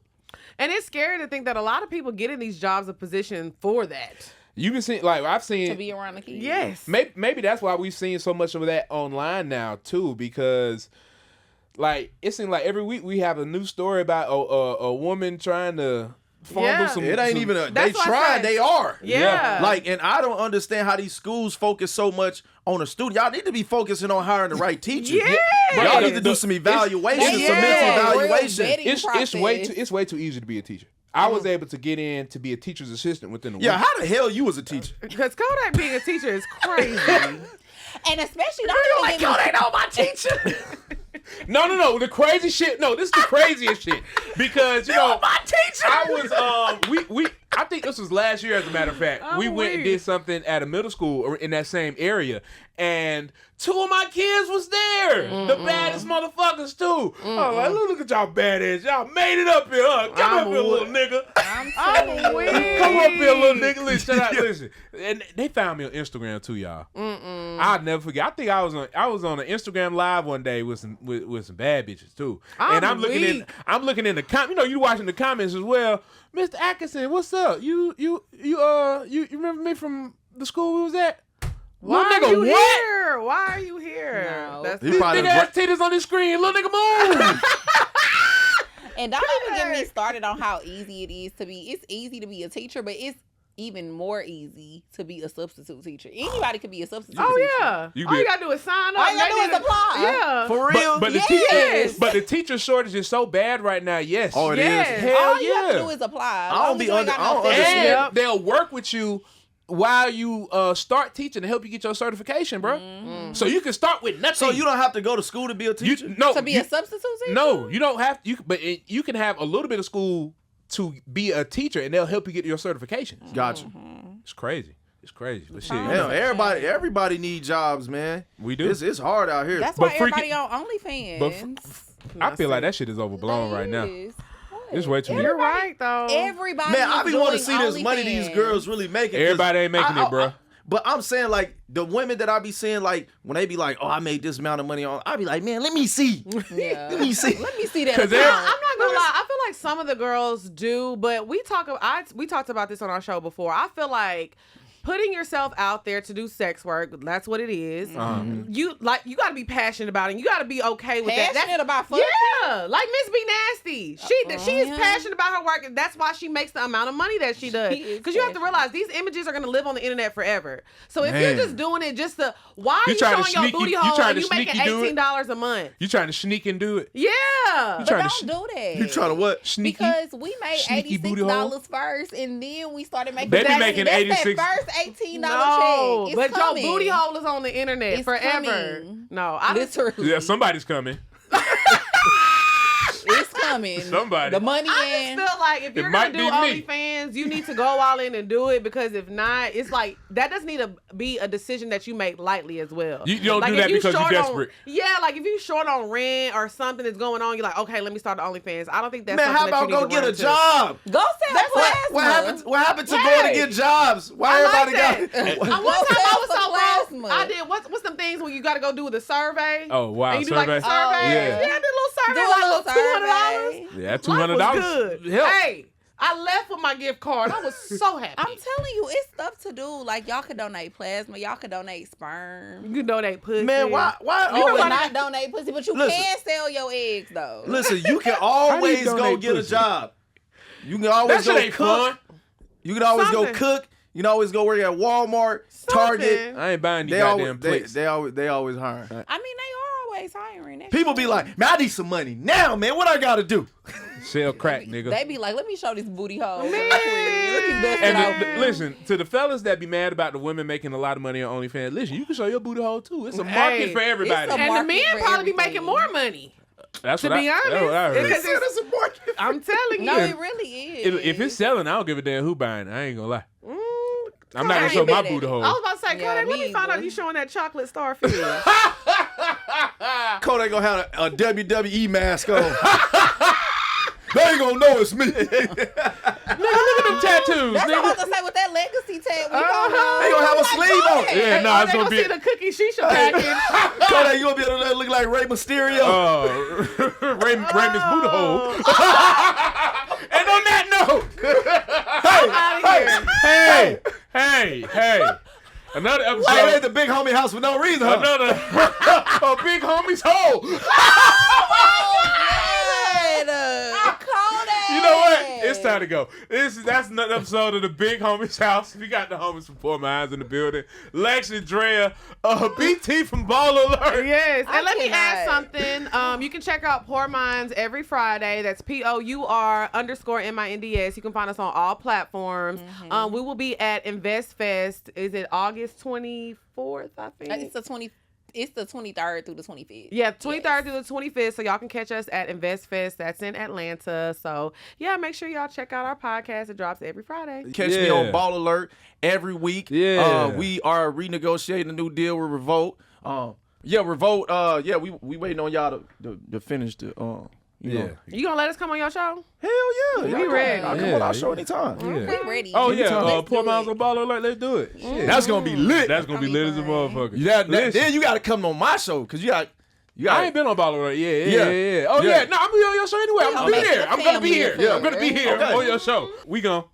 And it's scary to think that a lot of people get in these jobs of position for that. You can see, like I've seen, to be around the kids. Yes. maybe that's why we've seen so much of that online now too, because like it seems like every week we have a new story about a woman trying to fondle Yeah. some. It ain't even a. They That's what I tried. said. They are. Yeah. Like, and I don't understand how these schools focus so much on the student. Y'all need to be focusing on hiring the right teachers. Yeah. Y'all need to do some evaluations, some mental evaluation. It's way too easy to be a teacher. I was able to get in to be a teacher's assistant within a week. Yeah, how the hell you was a teacher? Because Kodaq being a teacher is crazy. And especially don't even get me- know my teacher. No. The crazy shit. No, this is the craziest shit. Because you know, my teacher. I was we I think this was last year, as a matter of fact. We went and weak. did something at a middle school or in that same area, and 2 of my kids was there. The baddest motherfuckers too. Oh, like, look at y'all badass. Y'all made it up here, huh? Come up here, little nigga. I'm telling you. Come up here, little nigga. Listen, shut up, listen. And they found me on Instagram too, y'all. I'll never forget. I think I was on an Instagram live one day with some bad bitches too. And I'm looking in the you know, you watching the comments as well. Mr. Atkinson, what's up? You remember me from the school we was at? Why Little are you nigga, what? here? Why are you here? No. That's He These probably big ass titties on the screen. Little nigga, move. And don't even get me started on how easy it is to be. It's easy to be a teacher, but it's even more easy to be a substitute teacher. Anybody could be a substitute teacher. Oh yeah. You All be- you gotta do is sign up. All you gotta They do is need to- apply. Yeah. For real? But Yes. the teacher shortage is so bad right now. Yes. Oh, it Yes. is. Hell All you yeah. have to do is apply. I don't be under- I don't understand. And Yep. they'll work with you while you start teaching to help you get your certification, bro. So you can start with nothing. So you don't have to go to school to be a teacher? to be a substitute teacher? No, you don't have to. You can have a little bit of school to be a teacher, and they'll help you get your certifications. Gotcha. It's crazy. It's crazy. But shit, Hell, everybody need jobs, man. we do. It's hard out here. That's But why everybody on OnlyFans. But I feel like that shit is overblown right now. It's way too much. You're right though. Everybody Man, I is be wanting doing to see this money these OnlyFans. girls really making. 'cause Everybody ain't making it, bro. But I'm saying, like, the women that I be seeing, like, when they be like, oh, I made this amount of money on, I be like, man, let me see. Yeah. Let me see. Let me see that. 'Cause account. I'm not gonna lie. I feel like some of the girls do, but we talked about this on our show before. I feel like putting yourself out there to do sex work, that's what it is. You got to be passionate about it. You got to be okay with that. Passionate about fucking? Yeah, like Miss B Nasty. She is passionate about her work, and that's why she makes the amount of money that she does. Because you have to realize these images are going to live on the internet forever. So if you're just doing it just to, why are you trying to showing your sneaky- booty you hole trying and to you making sneaky do it? $18 a month? You trying to sneak and do it? Yeah. But trying don't to do that. You trying to what? Sneaky. Because we made Sneaky booty hole? $86 first, and then we started making. They be that's making that 86 first $18 No, check. but It's coming. your booty hole is on the internet It's forever. coming. No, I just Literally. Yeah, somebody's coming. It's coming. Somebody. The money I in. just feel like if you're might gonna do be me. OnlyFans, you need to go all in and do it, because if not, it's like that doesn't need to be a decision that you make lightly as well. You don't like do if that you because you're short on- desperate. Yeah, like if you short on rent or something that's going on, you're like, okay, let me start the OnlyFans. I don't think that's Man, how something that about you go need to get a run to. job? Go sell plasma. What happened to going to get jobs? Why I everybody like got that. it? One time I was so Plasma. broke, I did what's them things when you got to go do the survey? Oh, wow, And you do like a survey? survey. Yeah. Yeah, I did a little survey, Do a like little $200. survey. Yeah, Life $200. was good. Help. Hey, I left with my gift card. I was so happy. I'm telling you, it's stuff to do. Like, y'all could donate plasma. Y'all could donate sperm. You can donate pussy. Man, why? You Oh, know but what? not donate pussy, but you Listen. can sell your eggs, though. Listen, you can always go donate get pussy? a job. You can That always shit go ain't cook. fun. You can always Something. go cook. You can always go work at Walmart, Target. Something. I ain't buying these They goddamn always, plates. they always hire. I mean, they are always hiring. That's People true. be like, man, I need some money now, man. What I gotta do? Sell crack, nigga. They be like, let me show this booty hole. Man. Let me bust it And open. listen, to the fellas that be mad about the women making a lot of money on OnlyFans, listen, you can show your booty hole too. It's a market Hey, for everybody. it's a And the market men for probably be everything. making more money. That's To what be I, honest, that's what I heard. because I'm telling you. No, it really is. If it's selling, I don't give a damn who buying it. I ain't gonna lie. I'm not gonna I show ain't my mad at booty it. hole. I was about to say, Yeah, Kodak, let me me find out either. you showing that chocolate starfish. Kodak gonna have a WWE mask on. They ain't gonna know it's me. Nigga, look at them tattoos, That's what I'm nigga. about to say with that legacy tag. We They gonna have a sleeve on. Yeah, nah, it's they gonna gonna see be. the cookie shisha package. Kodak, you gonna be able to look like Rey Mysterio. Raymond's booty hole. And on that note, hey, another Hey, episode. ain't the big homie house for no reason, huh? Another a big homie's hole. You know what? It's time to go. That's another episode of the Big Homie's House. We got the homies from Poor Minds in the building. Lex and Drea, BT from Ball Alert. Yes, and let me cannot. add something. You can check out Poor Minds every Friday. That's POUR_MINDS. You can find us on all platforms. We will be at Invest Fest. Is it August 24th? I think It's the 23rd through the 25th. Yeah, 23rd through the 25th. So y'all can catch us at Invest Fest. That's in Atlanta. So yeah, make sure y'all check out our podcast. It drops every Friday. Catch me on Ball Alert every week. Yeah. We are renegotiating a new deal with Revolt. Revolt. We waiting on y'all to finish the. You know. You gonna let us come on your show? Hell yeah. We ready. I'll come on our show anytime. We ready. Oh yeah, Let's Poor do Minds it. on Ball Alert. Let's do it. Shit. That's gonna be lit. That's gonna be lit as a motherfucker. Then you gotta come on my show because you got. I ain't been on Ball Alert. Yeah. Oh Yeah. yeah. No, I'm gonna be on your show anyway. I'm gonna be make there. it a I'm gonna be family here. affair. I'm gonna be here Okay. on your show. We gon'